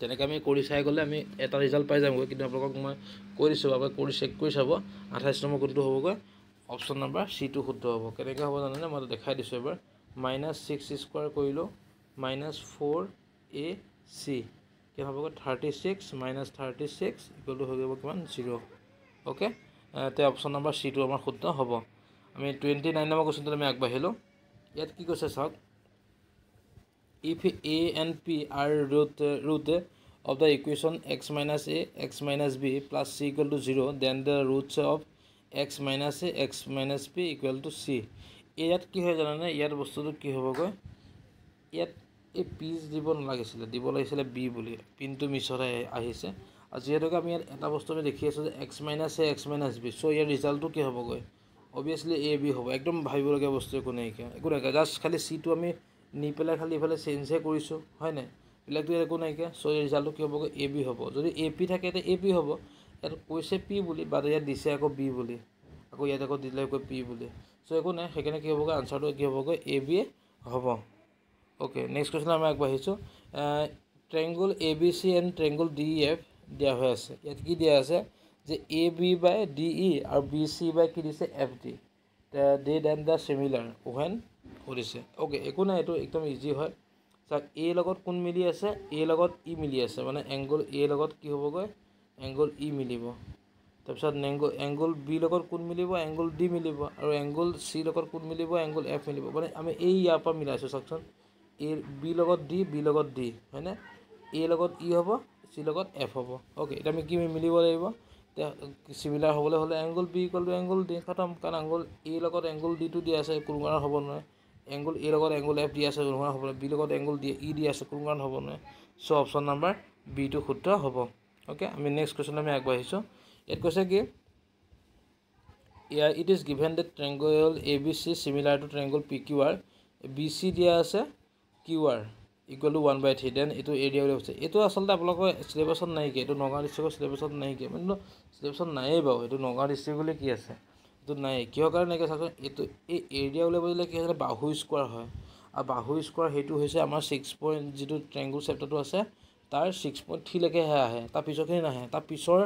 তেনেকৈ আমি কৰি চাই গ'লে আমি এটা ৰিজাল্ট পাই যামগৈ কিন্তু আপোনালোকক মই কৈ দিছোঁ আপোনালোকে কৰি চেক কৰি চাব 28 নম্বৰ কোনটো হ'বগৈ অপশ্যন নম্বৰ চিটো শুদ্ধ হ'ব কেনেকৈ হ'ব জানেনে মই দেখাই দিছোঁ এবাৰ -6² কৰিলোঁ -4ac কিমান হ'বগৈ 36 - 36 = হৈ যাব কিমান 0 অ'কে তে অপশ্যন নম্বৰ চিটো আমাৰ শুদ্ধ হ'ব আমি 29 নম্বৰ কুৱেশ্যনটো আমি আগবাঢ়িলোঁ ইয়াত কি কৈছে চাওক if a and p are root of the equation x - a x - b plus c = 0 then the roots of x - a x - b = c ইয়াত কি হয় জানেনে ইয়াত বস্তুটো কি হ'বগৈ ইয়াত এই পি দিব নালাগিছিলে দিব লাগিছিলে বি বুলি পিনটো মিছত আহিছে আৰু যিহেতুকে আমি ইয়াত এটা বস্তু আমি দেখি আছোঁ যে x - a x - b চ' ইয়াৰ ৰিজাল্টটো কি হ'বগৈ অবভিয়াছলি এ বি হ'ব একদম ভাবিবলগীয়া বস্তু একো নাইকিয়া জাষ্ট খালি চিটো আমি নি পেলাই খালি ইফালে চেঞ্জহে কৰিছোঁ হয় নাই এইবিলাকতো একো নাইকিয়া চ' এই ৰিজাল্টটো কি হ'বগৈ এ বি হ'ব যদি এ পি থাকে এতিয়া এ পি হ'ব ইয়াত কৈছে পি বুলি বা ইয়াত দিছে আকৌ বি বুলি আকৌ ইয়াত আকৌ দিলে আকৌ পি বুলি চ' একো নাই সেইকাৰণে কি হ'বগৈ আনচাৰটো কি হ'বগৈ এ বিয়ে হ'ব অ'কে নেক্সট কুৱেশ্যন আমি আগবাঢ়িছোঁ triangle A B C and triangle D E F দিয়া হৈ আছে ইয়াত কি দিয়া আছে যে এ বি বাই ডি ই আৰু বি চি বাই কি দিছে F D they then the similar when সুধিছে অ'কে একো নাই এইটো একদম ইজি হয় চাওক এ লগত কোন মিলি আছে এ লগত ই মিলি আছে মানে এংগল এ লগত কি হ'বগৈ এংগল ই মিলিব তাৰপিছত এংগল বি লগত কোন মিলিব এংগল ডি মিলিব আৰু এংগল চি লগত কোন মিলিব এংগল এফ মিলিব মানে আমি এই ইয়াৰ পৰা মিলাইছোঁ চাওকচোন এ বি লগত ডি হয়নে এ লগত ই হ'ব চি লগত এফ হ'ব অ'কে এতিয়া আমি কি মিলিব লাগিব এতিয়া চিমিলাৰ হ'বলৈ হ'লে এংগল বি = এংগল ডি খতম কাৰণ এংগল এ লগত এংগল ডিটো দিয়া আছে কোনো কাৰণ হ'ব নোৱাৰে এংগল এ লগত এংগল এফ দি আছে কোনো কাৰণ হ'ব নোৱাৰে বি লগত এংগল ই দি আছে কোনো কাৰণ হ'ব নোৱাৰে চ' অপশ্যন নম্বৰ বিটো শুদ্ধ হ'ব অ'কে আমি নেক্সট কুৱেশ্যন আমি আগবাঢ়িছোঁ ইয়াত কৈছে কি it is given the triangle A B C similar to triangle P Q R B C দিয়া আছে কিউ আৰ = 1/3 দেন এইটো এৰিয়া বুলি কৈছে এইটো আচলতে আপোনালোকৰ চিলেবাছত নাইকিয়া এইটো নগাঁও ডিষ্ট্ৰিক্টৰ চিলেবাছত নাইকিয়া কিন্তু চিলেবাছত নায়েই বাৰু এইটো নগাঁও ডিষ্ট্ৰিক্ট বুলি কি আছে এইটো নাই কিহৰ কাৰণে নাইকিয়া চাওকচোন এইটো এই এৰিয়া উলিয়াব দিলে কি হয় বাহু স্কোৱাৰ হয় আৰু বাহু স্কোৱাৰ সেইটো হৈছে আমাৰ 6 যিটো ট্ৰেংগুল চেপ্টাৰটো আছে তাৰ 6.3 লৈকেহে আহে তাৰ পিছৰখিনি নাহে তাৰ পিছৰ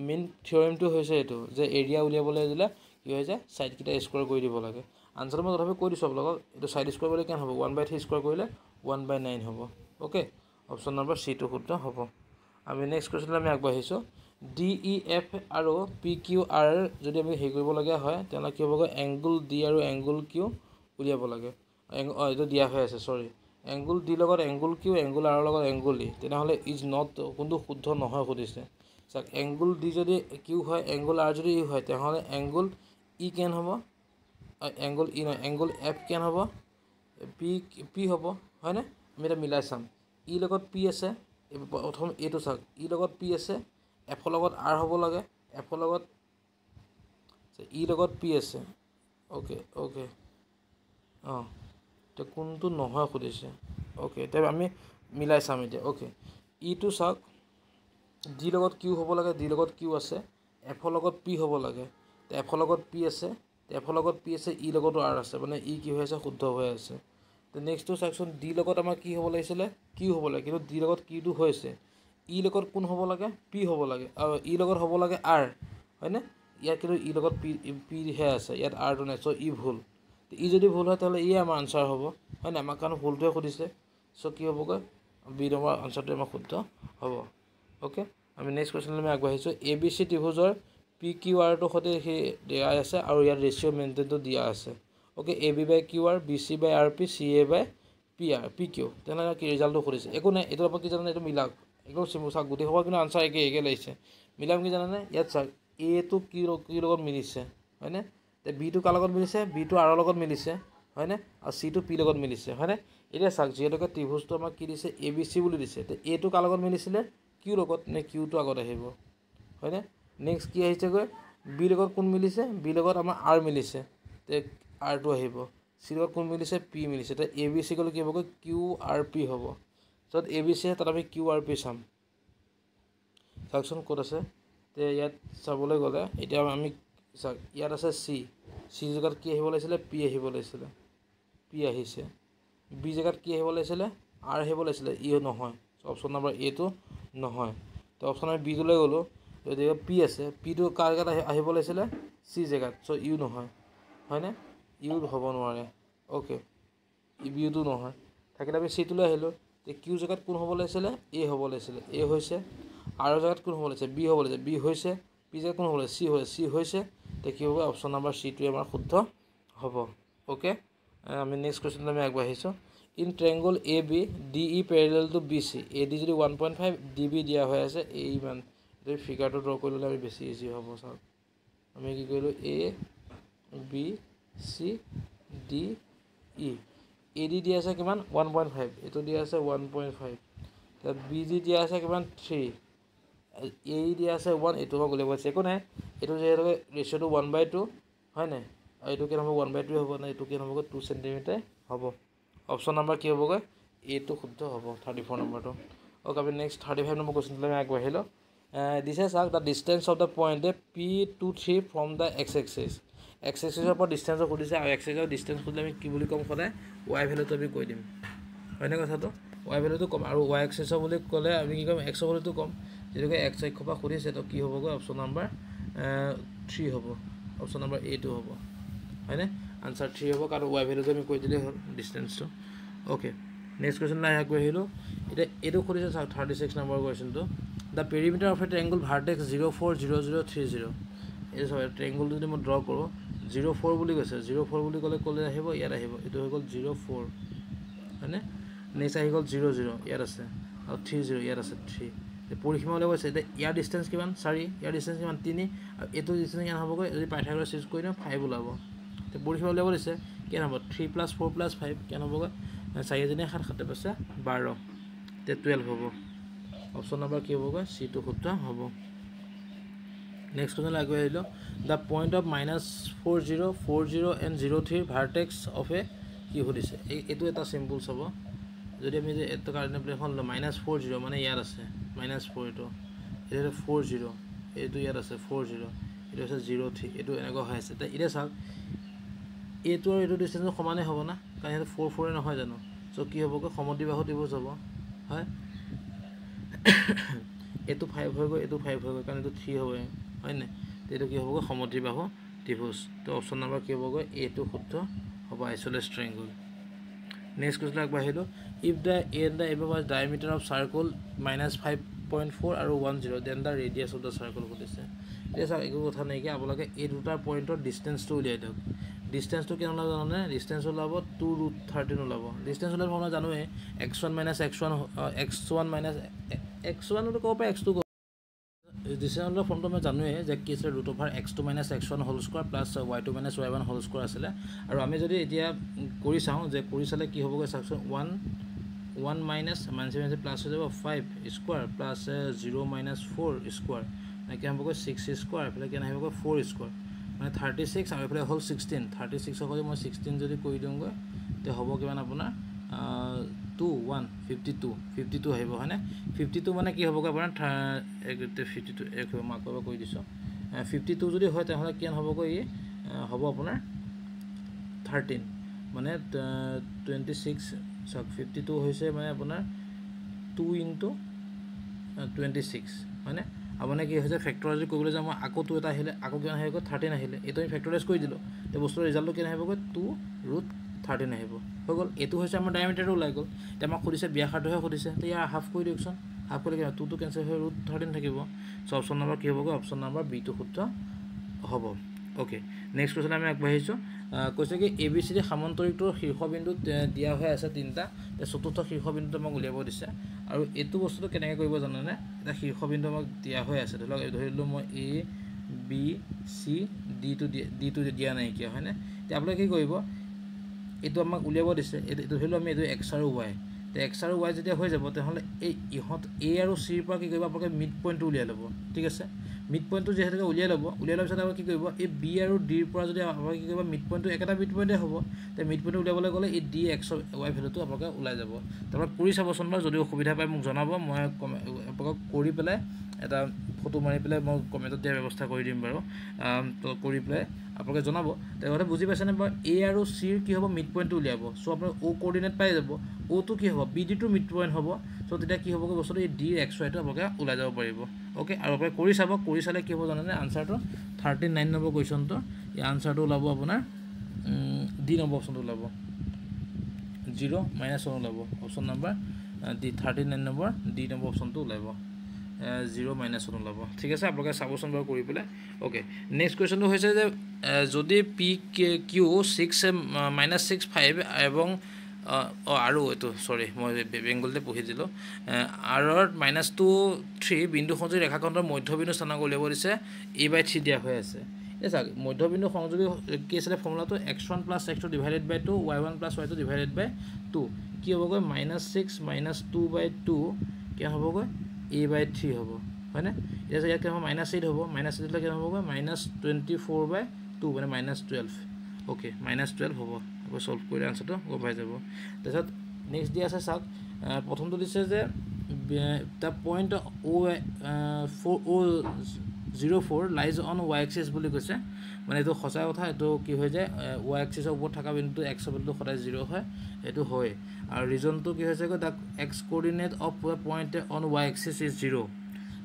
মেইন থিয়ৰেমটো হৈছে এইটো যে এৰিয়া উলিয়াবলৈ দিলে কি হৈ যায় ছাইডকেইটা স্কোৱাৰ কৰি দিব লাগে আনচাৰটো মই তথাপি কৈ দিছোঁ আপোনালোকক এইটো ছাইড স্কোৱাৰ কৰিলে কেনে হ'ব 1/3 স্কোৱাৰ কৰিলে 1/9 হ'ব অ'কে অপশ্যন নম্বৰ চিটো শুদ্ধ হ'ব আমি নেক্সট কুৱেশ্যনলৈ আমি আগবাঢ়িছোঁ ডি ই এফ আৰু পি কিউ আৰ যদি আমি হেৰি কৰিবলগীয়া হয় তেনেহ'লে কি হ'বগৈ এংগুল ডি আৰু এংগুল কিউ উলিয়াব লাগে এইটো দিয়া হৈ আছে চৰি এংগুল ডি লগত এংগুল কিউ এংগুল আৰৰ লগত এংগুল ই তেনেহ'লে ইজ নট কোনটো শুদ্ধ নহয় সুধিছে চাওক এংগুল ডি যদি কিউ হয় এংগুল আৰ যদি ই হয় তেনেহ'লে এংগুল ই কেন হ'ব এংগুল ই নহয় এংগুল এফ কেন হ'ব পি হ'ব হয়নে আমি এটা মিলাই চাম ই লগত পি আছে প্ৰথম এইটো চাওক ই লগত পি আছে এফৰ লগত আৰ হ'ব লাগে এফৰ লগত ই লগত পি আছে অ'কে অঁ এতিয়া কোনটো নহয় সুধিছে অ'কে এতিয়া আমি মিলাই চাম এতিয়া অ'কে ইটো চাওক ডি লগত কিউ হ'ব লাগে ডি লগত কিউ আছে এফৰ লগত পি হ'ব লাগে এফৰ লগত পি আছে এফৰ লগত পি আছে ই লগতো আৰ আছে মানে ই কি হৈ আছে শুদ্ধ হৈ আছে তো নেক্সটটো চাওকচোন ডি লগত আমাৰ কি হ'ব লাগিছিলে কিউ হ'ব লাগে কিন্তু ডি লগত কিউটো হৈছে ই লগত কোন হ'ব লাগে পি হ'ব লাগে আৰু ই লগত হ'ব লাগে আৰ হয়নে ইয়াত কিন্তু ই লগত পিহে আছে ইয়াত আৰটো নাই চ' ই ভুল ই যদি ভুল হয় তাহলে ই আমাৰ আনসাৰ হ'ব হয় না আমাক কাৰণ ভুলটোৱে সুধিছে চ' কি হ'বগৈ বি নম্বৰ আনসাৰটো আমাৰ শুদ্ধ হ'ব ওকে আমি নেক্সট কুৱেশ্যনলৈ আমি আগবাঢ়িছোঁ এ বি চি ত্ৰিভুজৰ পি কিউ আৰটোৰ সৈতে সেই দিয়া আছে আৰু ইয়াত ৰেচিঅ' মেইনটেইনটো দিয়া আছে okay A B by Q R B C by R P C A by P Q তেনেহ'লে কি ৰিজাল্টটো সুধিছে একো নাই এইটোৰ পৰা কি জানে এইটো মিলাওক একদম চিম্পুল চাওক গোটেই সবৰ কিন্তু আনসাৰ একে লাগিছে মিলাম কি জানেনে ইয়াত চাওক এটো কি লগত মিলিছে হয়নে তে বিটো কাৰ লগত মিলিছে বিটো আৰৰ লগত মিলিছে হয়নে আৰু চিটো পি লগত মিলিছে হয়নে এতিয়া চাওক যিহেতুকে ত্ৰিভুজটো আমাক কি দিছে এ বি চি বুলি দিছে তে এটো কাৰ লগত মিলিছিলে কিউ লগত নে কিউটো আগত আহিব হয়নে নেক্সট কি আহিছেগৈ বি লগত কোন মিলিছে বি লগত আমাৰ আৰ মিলিছে তে আৰটো আহিব চি লগত কোন মিলিছে পি মিলিছে তে এ বি চি গ'লে কি হ'বগৈ কিউ আৰ পি হ'ব য'ত এ বি চি তাত আমি কিউ আৰ পি চাম চাওকচোন ক'ত আছে তে ইয়াত চাবলৈ গ'লে এতিয়া আমি চাওক ইয়াত আছে চি জেগাত কি আহিব লাগিছিলে পি আহিব লাগিছিলে পি আহিছে বি জেগাত কি আহিব লাগিছিলে আৰ আহিব লাগিছিলে ই নহয় অপশ্যন নম্বৰ এটো নহয় তো অপশ্যন নম্বৰ বিটোলৈ গ'লোঁ গতিকে পি আছে পিটো কাৰ জেগাত আহিব লাগিছিলে চি জেগাত চ' ইউ নহয় হয়নে ইউ হ'ব নোৱাৰে অ'কে ইউটো নহয় থাকিলে আমি চিটোলৈ আহিলোঁ তে কিউ জেগাত কোন হ'ব লাগিছিলে এ হ'ব লাগিছিলে এ হৈছে আৰৰ জেগাত কোন হ'ব লাগিছে বি হ'ব লাগিছে বি হৈছে পি জেগাত কোন হ'ব লাগিছে চি হৈছে তে কি হ'ব অপশ্যন নম্বৰ চিটোৱে আমাৰ শুদ্ধ হ'ব অ'কে আমি নেক্সট কুৱেশ্যনলৈ আমি আগবাঢ়িছোঁ in triangle A B D E parallel to B C A D যদি 1.5 ডি বি দিয়া হৈ আছে এই ইমান এই ফিগাৰটো ড্ৰ কৰি ল'লে আমি বেছি ইজি হ'ব চাওক আমি কি কৰিলোঁ A B C D E A D দিয়া আছে কিমান 1.5 এইটো দিয়া আছে 1.5 তাত বি ডি দিয়া আছে কিমান 3 এ দিয়া আছে 1 এইটো মই গ'লে গৈছে একো নাই এইটো যিহেতুকে ৰেচিঅ'টো 1/2 হয় নাই আৰু এইটো কেনে হ'ব 1/2 হ'ব নাই এইটো কেনে হ'বগৈ 2 চেণ্টিমিটাৰ হ'ব অপশ্যন নম্বৰ কি হ'বগৈ এইটো শুদ্ধ হ'ব 34 নম্বৰটো অ'কে আমি নেক্সট 35 নম্বৰ কুৱেশ্যনলৈ আমি আগবাঢ়িলোঁ দিছে চাওক the distance of the point P23 from the X এক্সিছৰ পৰা ডিষ্টেঞ্চৰ সুধিছে আৰু এক্স এক্সিছৰ ডিষ্টেঞ্চ সুধিলে আমি কি বুলি ক'ম সদায় ৱাই ভেলুটো আমি কৈ দিম হয়নে কথাটো ৱাই ভেলুটো ক'ম আৰু ৱাই এক্সিছৰ বুলি ক'লে আমি কি ক'ম এক্সৰ ভেলুটো ক'ম যেনেকৈ এক্স অক্ষৰ পৰা সুধিছে তো কি হ'বগৈ অপশ্যন নম্বৰ 3 হ'ব অপশ্যন নম্বৰ এটো হ'ব হয়নে আনসাৰ 3 হ'ব কাৰণ ৱাই ভেলুটো আমি কৈ দিলেই হ'ল ডিষ্টেঞ্চটো অ'কে নেক্সট কুৱেশ্যনলৈ আগবাঢ়িলোঁ এতিয়া এইটো সুধিছে চাওক 36 number কুৱেশ্যনটো the perimeter of A ট্ৰেংগল vertex 040030 এইটো চাওক ট্ৰেংগলটো যদি মই ড্ৰ কৰোঁ 04 বুলি কৈছে 04 বুলি ক'লে ক'লে আহিব ইয়াত আহিব এইটো হৈ গ'ল 04 হয়নে নেক্সট আহি গ'ল 00 ইয়াত আছে আৰু 30 ইয়াত আছে 3 পৰিসীমা উলিয়াব কৈছে এতিয়া ইয়াৰ ডিষ্টেঞ্চ কিমান 4 ইয়াৰ ডিষ্টেঞ্চ কিমান 3 আৰু এইটো ডিষ্টেঞ্চ কিমান হ'বগৈ যদি পাইথাগোৰাছ ইউজ কৰি দিওঁ 5 ওলাব তো পৰিসীমা উলিয়াব দিছে কিমান হ'ব 3 + 4 + 5 কিমান হ'বগৈ 4 × 7 7 + 12 তে 12 হ'ব অপশ্যন নম্বৰ কি হ'বগৈ চিটো শুদ্ধ হ'ব নেক্সট কুৱেশ্যনলৈ আগুৱাই আহিলোঁ the point of -40 and 03 vertex of a কি সুধিছে এইটো এটা চিম্পুল চাব যদি আমি যে এইটো কাৰণে প্লেখন লওঁ -40 মানে ইয়াত আছে -4 এইটো 40 এইটো ইয়াত আছে 40 এইটো আছে 03 এইটো এনেকুৱা হৈ আছে এতিয়া চাওক এইটো আৰু এইটো ডিষ্টেঞ্চটো সমানে হ'ব না কাৰণ ইয়াত 4 4 নহয় জানো চ' কি হ'বগৈ সমদ্বিবাহু ত্ৰিভুজ হ'ব হয় এইটো 5 হৈ গৈ এইটো 5 হৈ গৈ কাৰণ এইটো 3 হ'ব হয় নাই এইটো কি হ'বগৈ সমদ্বিবাহু ত্ৰিভুজ তো অপশ্যন নম্বৰ কি হ'বগৈ এইটো শুদ্ধ হ'ব আইচলেছ ট্ৰায়াংগল নেক্সট কুৱেশ্যন আগবাঢ়িলোঁ if the above was diameter of circle -5.4 আৰু 10 then the radius of the circle সুধিছে এতিয়া চাওক একো কথা নাইকিয়া আপোনালোকে এই দুটা পইণ্টৰ ডিষ্টেঞ্চটো উলিয়াই দিয়ক ডিষ্টেঞ্চটো কিমান ওলাব জানে ডিষ্টেঞ্চ ওলাব 2√13 ওলাব ডিষ্টেঞ্চ ওলাব মই জানোৱেই x1 - x1 বুলি ক'ব পাৰে x2 ডিষ্টেঞ্চৰ ফৰ্মটো মই জানোৱেই যে কি আছিলে √(x2 - x1) whole square plus y2 - y1 whole square আছিলে আৰু আমি যদি এতিয়া কৰি চাওঁ যে কৰি চালে কি হ'বগৈ চাওকচোন 1 মাইনাছ প্লাছ হৈ যাব 5 স্কোৱাৰ প্লাছ 0 - 4 স্কোৱাৰ মানে কি হ'বগৈ 6 স্কোৱাৰ এইফালে কেনে আহিবগৈ 4 স্কোৱাৰ মানে 36 আৰু এইফালে হ'ল 16 36ক যদি মই 16 যদি কৰি দিওঁগৈ তে হ'ব কিমান আপোনাৰ 52 আহিব হয়নে 52 মানে কি হ'বগৈ আপোনাৰ 52 মই আকৌ কৰি দিছোঁ 52 যদি হয় তেনেহ'লে কিমান হ'বগৈ ই হ'ব আপোনাৰ 13 মানে 26 চাওক 52 হৈছে মানে আপোনাৰ 2 × 26 হয়নে আপুনি কি হৈছে ফেক্টৰাইজ কৰিবলৈ যাওঁ মই আকৌ 2 এটা আহিলে আকৌ কিমান আহিব 13 আহিলে এইটো আমি ফেক্টৰাইজ কৰি দিলোঁ তে বস্তুৰ ৰিজাল্টটো কিমান আহিবগৈ 2√13 আহিব হৈ গ'ল এইটো হৈছে আমাৰ ডায়ামিটাৰটো ওলাই গ'ল এতিয়া আমাক সুধিছে ব্যাসাৰ্ধহে সুধিছে তো ইয়াৰ হাফ কৰি দিয়কচোন হাফ কৰিলে কিমান 2 কেঞ্চেল হৈ √13 থাকিব চ' অপশ্যন নম্বৰ কি হ'বগৈ অপশ্যন নম্বৰ বিটো শুদ্ধ হ'ব অ'কে নেক্সট কুৱেশ্যন আমি আগবাঢ়িছোঁ কৈছে কি ABCD সামান্তৰিকটোৰ শীৰ্ষবিন্দু দিয়া হৈ আছে তিনিটা চতুৰ্থ শীৰ্ষবিন্দুটো আমাক উলিয়াব দিছে আৰু এইটো বস্তুটো কেনেকৈ কৰিব জানেনে এটা শীৰ্ষবিন্দু আমাক দিয়া হৈ আছে ধৰি লওক ধৰিলোঁ মই ABCDটো দিয়া নাইকিয়া হয়নে এতিয়া আপোনালোকে কি কৰিব এইটো আমাক উলিয়াব দিছে এইটো ধৰিলোঁ আমি এইটো X আৰু Y তে X আৰু Y যেতিয়া হৈ যাব তেনেহ'লে এই ইহঁত A আৰু C ৰ পৰা কি কৰিব আপোনালোকে মিড পইণ্টটো উলিয়াই ল'ব ঠিক আছে মিড পইণ্টটো যিহেতুকে উলিয়াই লোৱাৰ পিছত আপুনি কি কৰিব এই B আৰু D ৰ পৰা যদি আপোনালোকে কি কৰিব মিড পইণ্টটো একেটা মিড পইণ্টে হ'ব তে মিড পইণ্টটো উলিয়াবলৈ গ'লে এই D X Y ভেলুটো আপোনালোকে ওলাই যাব তাৰপৰা কৰি চাবচোন বাৰু যদি অসুবিধা পায় মোক জনাব মই আপোনালোকক কৰি পেলাই এটা ফটো মাৰি পেলাই মই কমেণ্টত দিয়াৰ ব্যৱস্থা কৰি দিম বাৰু তো কৰি পেলাই আপোনালোকে জনাব তেখেতে বুজি পাইছেনে বাৰু A আৰু C ৰ কি হ'ব মিড পইণ্টটো উলিয়াব চ' আপোনাৰ O কোঅৰ্ডিনেট পাই যাব Oটো কি হ'ব BDটোৰ মিড পইণ্ট হ'ব চ' তেতিয়া কি হ'বগৈ বস্তুটো এই D X Yটো আপোনালোকে ওলাই যাব পাৰিব অ'কে আৰু আপোনালোকে কৰি চাব কৰি চালে কি হ'ব জানেনে আনচাৰটো 39 নম্বৰ কুৱেশ্যনটো এই আনচাৰটো ওলাব আপোনাৰ D নম্বৰ অপশ্যনটো ওলাব 0 - 1 ওলাব option number D 39 number D number অপশ্যনটো ওলাব 0 - 1 ওলাব ঠিক আছে আপোনালোকে চাবচোন বাৰু কৰি পেলাই অ'কে নেক্সট কুৱেশ্যনটো হৈছে যে যদি PQ 6 - 5 এবং আৰু এইটো চৰি মই বেংগলীতে পঢ়ি দিলোঁ আৰৰ -2 3 বিন্দু সংযোগী ৰেখাখণ্ডৰ মধ্যবিন্দু স্থানাংক উলিয়াব দিছে A/3 দিয়া হৈ আছে এই চাওক মধ্যবিন্দু সংযোগী কি আছিলে ফৰ্মুলাটো x1 + x2 / 2 y1 + y2 / 2 কি হ'বগৈ -6 - 2/2 কি হ'বগৈ A/3 হ'ব হয়নে এতিয়া ইয়াত কি হ'ব -8 হ'ব -8 দিলে কি হ'বগৈ -24/2 মানে -12 অ'কে -12 হ'ব আকৌ সলভ কৰি আনসাৰটো গম পাই যাব তাৰপিছত নেক্সট দিয়া আছে চাওক প্ৰথমটো দিছে যে the point O04 lies on y axis বুলি কৈছে মানে এইটো সঁচা কথা এইটো কি হৈ যায় y axisৰ ওপৰত থকা বিন্দুটো x বিন্দুটো সদায় 0 হয় এইটো হয় আৰু ৰিজনটো কি হৈছে the x coordinate of point on y axis is 0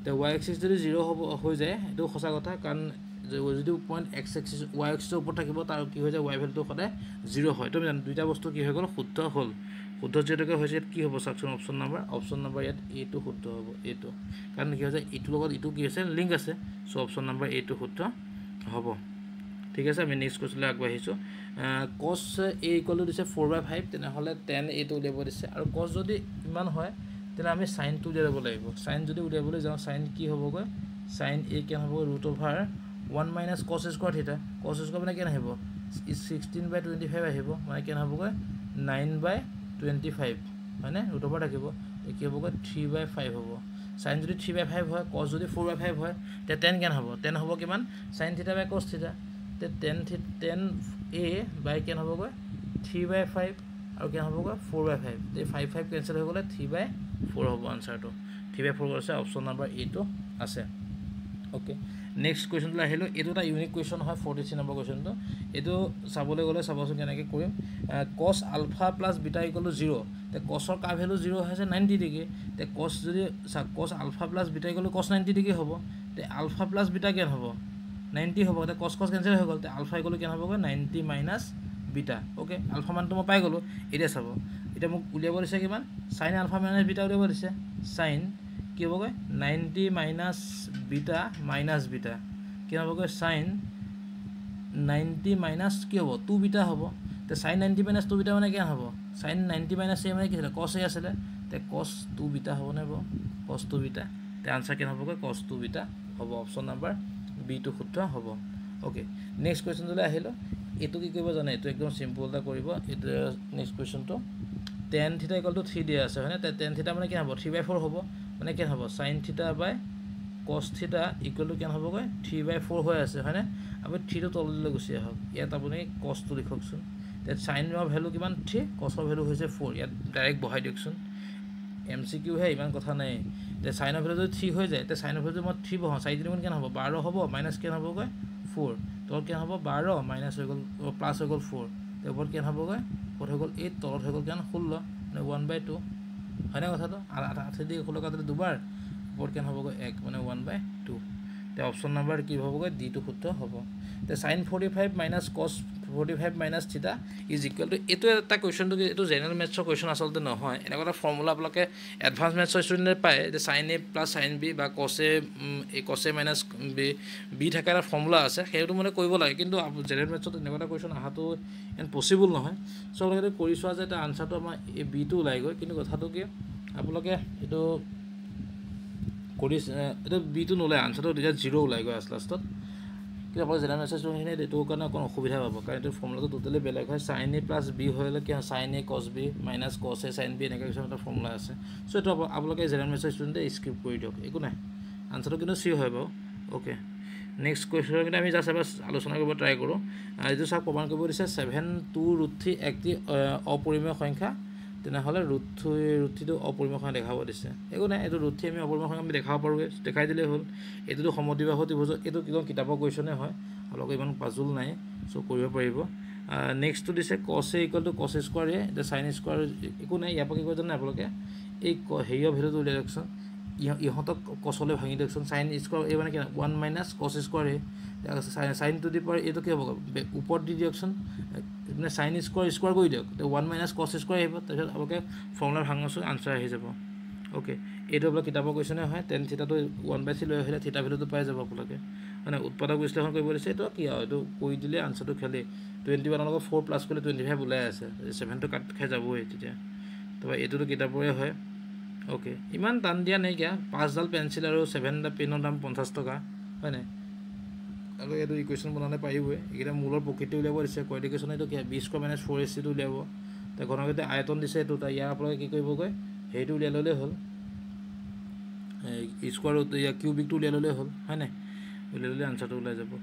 তে y axis যদি 0 হ'ব হৈ যায় এইটো সঁচা কথা কাৰণ যদি পইণ্ট x axis y axisৰ ওপৰত থাকিব তাৰ কি হৈ যায় y ভেলুটো সদায় 0 হয় তো দুইটা বস্তু কি হৈ গ'ল শুদ্ধ হ'ল শুদ্ধ যেটাকে হৈছে কি হ'ব চাওকচোন অপশ্যন নম্বৰ ইয়াত এটো শুদ্ধ হ'ব এটো কাৰণ কি হৈছে ইটোৰ লগত ইটো কি আছে লিংক আছে সো অপশ্যন নম্বৰ এটো শুদ্ধ হ'ব ঠিক আছে আমি নেক্সট কোৱেশ্যনলৈ আগবাঢ়িছোঁ cos a = দিছে 4/5 তেনেহ'লে tan a টো উলিয়াব দিছে আৰু cos যদি ইমান হয় তেনে আমি sin টো উলিয়াব লাগিব sin যদি উলিয়াবলৈ যাওঁ sin কি হ'বগৈ sin a কিমান হ'ব √1 - cos square θ cos square মানে কিমান আহিব 16/25 আহিব মানে কিমান হ'বগৈ 9/25 হয়নে √over থাকিব কি হ'বগৈ 3/5 হ'ব sin যদি 3/5 হয় cos যদি 4/5 হয় তে tan কিমান হ'ব tan হ'ব কিমান sin θ / cos θ তে tan a বাই কিমান হ'বগৈ 3/5 আৰু কিমান হ'বগৈ 4/5 তে 5 কেনসেল হৈ গ'লে 3/4 হ'ব আনসাৰটো 3/4 আছে অপশ্যন নম্বৰ এ টো আছে ওকে নেক্সট কুৱেশ্যনটো আহিলোঁ এইটো এটা ইউনিক কুৱেশ্যন হয় 43 নম্বৰ কুৱেশ্যনটো এইটো চাবলৈ গ'লে চাবচোন কেনেকৈ কৰিম cos α + β = 0 তে cosৰ কা ভেলু 0 হৈছে 90 ডিগ্ৰী তে cos যদি cos α + β = cos 90 ডিগ্ৰী হ'ব তে α + β কিমান হ'ব 90 হ'ব তে cos কেনসেল হৈ গ'ল তে আলফা = কিমান হ'বগৈ 90 - β ওকে আলফা মানটো মই পাই গ'লোঁ এতিয়া চাব এতিয়া মোক উলিয়াব দিছে কিমান sin α - β উলিয়াব দিছে sin কি হ'বগৈ 90 - β - β কি হ'বগৈ sin 90 কি হ'ব 2β হ'ব তে sin 90 - 2β মানে কিমান হ'ব sin 90 - a মানে কি আছিলে cos a আছিলে তে cos 2β হ'বনে বাৰু cos 2β তে আনসাৰ কিমান হ'বগৈ cos 2β হ'ব অপশ্যন নম্বৰ বি টো শুদ্ধ হ'ব ওকে নেক্সট কুৱেশ্যনলৈ আহিলোঁ এইটো কি কৰিব জানে এইটো একদম সিম্পল এটা কৰিব এইটো নেক্সট কুৱেশ্যনটো tan θ = 3 দিয়া আছে হয়নে tan θ মানে কি হ'ব 3/4 হ'ব মানে কি হ'ব sin θ / cos θ = কিমান হ'বগৈ 3/4 হৈ আছে হয়নে আপুনি 3 টো তললৈ গুচি আহক ইয়াত আপুনি cos টো লিখকচোন তে sin ৰ ভেলু কিমান 3 cos ৰ ভেলু হৈছে 4 ইয়াত ডাইৰেক্ট বহাই দিয়কচোন MCQ হে ইমান কথা নাই তে sin অফ ভ্যালু 3 হৈ যায় তে sin অফ ভ্যালু মই 3 বহাও 4 3 কেন হ'ব 12 হ'ব মাইনাস কেন হ'ব গৈ 4 তল কেন হ'ব 12 মাইনাস হৈ গ'ল প্লাস হৈ গ'ল 4 তে ওপৰত কেন হ'ব গৈ ওপৰত হৈ গ'ল 8 তলত হৈ গ'ল কেন 16 মানে 1/2 হয়নে কথাটো আর 8 দি 16 কাটলে দুবাৰ ওপৰত কেন হ'ব গৈ 1 মানে 1/2 তে অপশন নাম্বার কি হ'ব গৈ ডি টু শুদ্ধ হ'ব তে sin 45 minus cos 45 minus theta is equal to এটো এটা কোৱেশ্চন তো এটো জেনাৰেল মেথছৰ কোৱেশ্চন আসলতে নহয় এনেকুৱা এটা ফৰ্মুলা আপোনালোকে এডভান্স মেথছৰ ষ্টুডেণ্টে পায় যে sin a plus sin b বা cos a minus b থকা এটা ফৰ্মুলা আছে সেইটো মানে কৰিব লাগে কিন্তু জেনাৰেল মেথছত এনেকুৱা এটা কোৱেশ্চন আহাটো ইম্পসিবল নহয় সো আপোনালোকে কৰি চোৱা যে এটা আনসাৰটো আমাৰ এই b টো ওলাই গৈ কিন্তু কথাটো কি আপোনালোকে এটো কৰি এটো b টো নলে আনসাৰটো তেতিয়া 0 ওলাই গৈ লাষ্টত কিন্তু আপোনাৰ জেনাৰেল মেথছৰ ষ্টুডেণ্টে এটো কাৰণে অকণ অসুবিধা পাব কাৰণ এটো ফৰ্মুলাটো টোটালি বেলেগ হয় sin a plus b হলে কি sin a cos b minus cos a sin b এনেকা কিছু এটা ফৰ্মুলা আছে সো এটো আপোনালোকে জেনাৰেল মেথছৰ ষ্টুডেণ্টে স্কিপ কৰি দিয়ক একো নাই আনসাৰটো কিন্তু সি হয় বাৰু ওকে নেক্সট কোৱেশ্চন কিন্তু আমি জাস্ট এবাৰ আলোচনা কৰিব ট্ৰাই কৰোঁ এইটো চাওক প্ৰমাণ কৰিব দিছে 7/2√3 একটি অপৰিমেয় সংখ্যা তেনেহলে √3 অপৰিমেয় সংখ্যা দেখাব দিছে একো নাই এটো √3 আমি অপৰিমেয় সংখ্যা আমি দেখাব পাৰোঁ দেখাই দিলে হ'ল এটো সমদ্বিবাহু ত্ৰিভুজ এটো কিমান কিতাপৰ কোৱেশ্চনে হয় আপোনালোকৰ ইমান পাজল নাই সো কৰিব পাৰিব নেক্সট টু দিছে cos a = cos square a এটা sin স্কয়াৰ একো নাই ইয়াৰ পৰা কি কৰিছে না আপোনালোকে এই হেৰিৰ ভ্যালুটো উলিয়াই দিয়কচোন ইহঁতক cosলে ভাঙি দিয়কচোন sin স্কয়াৰ a মানে কি 1 - cos square a sin to the power এটো কি হ'ব ওপৰত দি দিয়কচোন মানে sin স্কয়াৰ কৰি দিয়ক তে 1 - cos স্কয়াৰ আহিব তাৰপিছত আপোনালোকে ফৰ্মুলা ভাঙাছোন আনসাৰ আহি যাব ওকে এটো আপোনালোকৰ কিতাপৰ কোৱেশ্চনে হয় tan থিটা তো 1/3 লৈ আহিলে থিটা ভ্যালুটো পাই যাব আপোনালোকে মানে উৎপাদক বিশ্লেষণ কৰিব দিছে এটো কি হয় এটো কৈ দিলে আনসাৰটো খালি 21 লগত 4 প্লাস কৰিলে 25 ওলাই আছে 7 টো কাট খাই যাবই তেতিয়া তবে এটোটো কিতাপৰে হয় ওকে ইমান টান দিয়া নাই কিয়া 5 ডাল পেন্সিল আৰু 7 টা পেনৰ দাম 50 টকা হয় নাই আৰু এটো ইকুৱেশন বনালে পাৰিবই এটা মূলৰ প্ৰকৃতি উলিয়াব দিছে কোৱাড্ৰিকেশন এটো কি 20 - 4ac টো উলিয়াব তে ঘনকেতে আয়তন দিছে এটো তা ইয়াৰ পৰা কি কৰিব গৈ হেইটো উলিয়াই ললে হ'ল স্কয়াৰ ইয়া কিউবিক টো উলিয়াই ললে হ'ল হয় নাই উলিয়াই ললে আনসাৰটো ওলাই যাব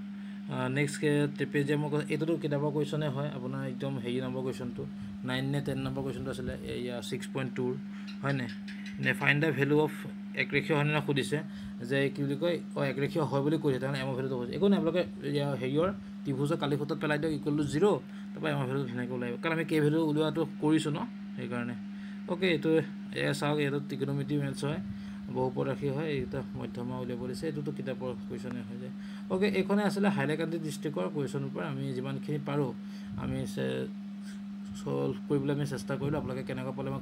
নেক্সট ট্ৰেপেজিয়াম এটোটো কিতাপৰ কোৱেশ্চনে হয় আপোনাৰ একদম হেৰি নম্বৰ কোৱেশ্চনটো 9 নে 10 নম্বৰ কোৱেশ্চনটো আছিল ইয়া 6.2 হয় নাই নে ফাইন্ড দা ভ্যালু অফ একৰেখীয় হৰণা খুদিছে যে কি বুলি কয় একৰেখীয় হয় বুলি কৈছে তাৰ এম ভ্যালুটো কৈছে একো নাই আপোনালোকে হেৰিৰ ত্ৰিভুজৰ কালিখুটত পেলাই দিয়ক ইকুৱেল টু 0 তাৰপৰা এম ভ্যালু ধুনীয়াকৈ ওলাব কাৰণ আমি কে ভ্যালু উলিওৱাটো কৰিছো ন সেই কাৰণে ওকে এটো চাওক এটো ত্ৰিকোণমিতি মেথছ হয় বহুপদৰাশী হয় এটা মধ্যমা উলিয়াব দিছে এটোটো কিতাপৰ কোৱেশ্চনে হৈ যায় ওকে এখনে আসলে হাইলাকান্দি ডিস্ট্ৰিক্টৰ কোৱেশ্চনৰ পৰা আমি যিমানখিনি পাৰো আমি সলভ কৰিবলৈ আমি চেষ্টা কৰিলো আপোনালোকে কেনেকৈ পালে মই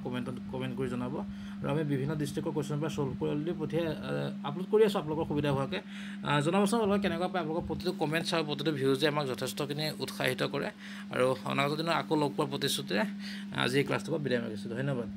কমেন্ট কৰি জনাব আৰু আমি বিভিন্ন ডিস্ট্ৰিক্টৰ কোৱেশ্চন পৰা সলভ কৰি অলৰেডি পঠিয়াই আপলোড কৰি আছো আপোনালোকৰ সুবিধা হোৱাকে জনাবচোন আপোনালোকে কেনেকৈ পায় আপোনালোকৰ প্ৰতিটো কমেন্টছ আৰু প্ৰতিটো ভিউজে আমাক যথেষ্টখিনি উৎসাহিত কৰে আৰু অনাগত দিনত আকৌ লগ পোৱাৰ প্ৰতিশ্ৰুতিৰে আজি এই ক্লাছটো বিদায় মাৰিছো ধন্যবাদ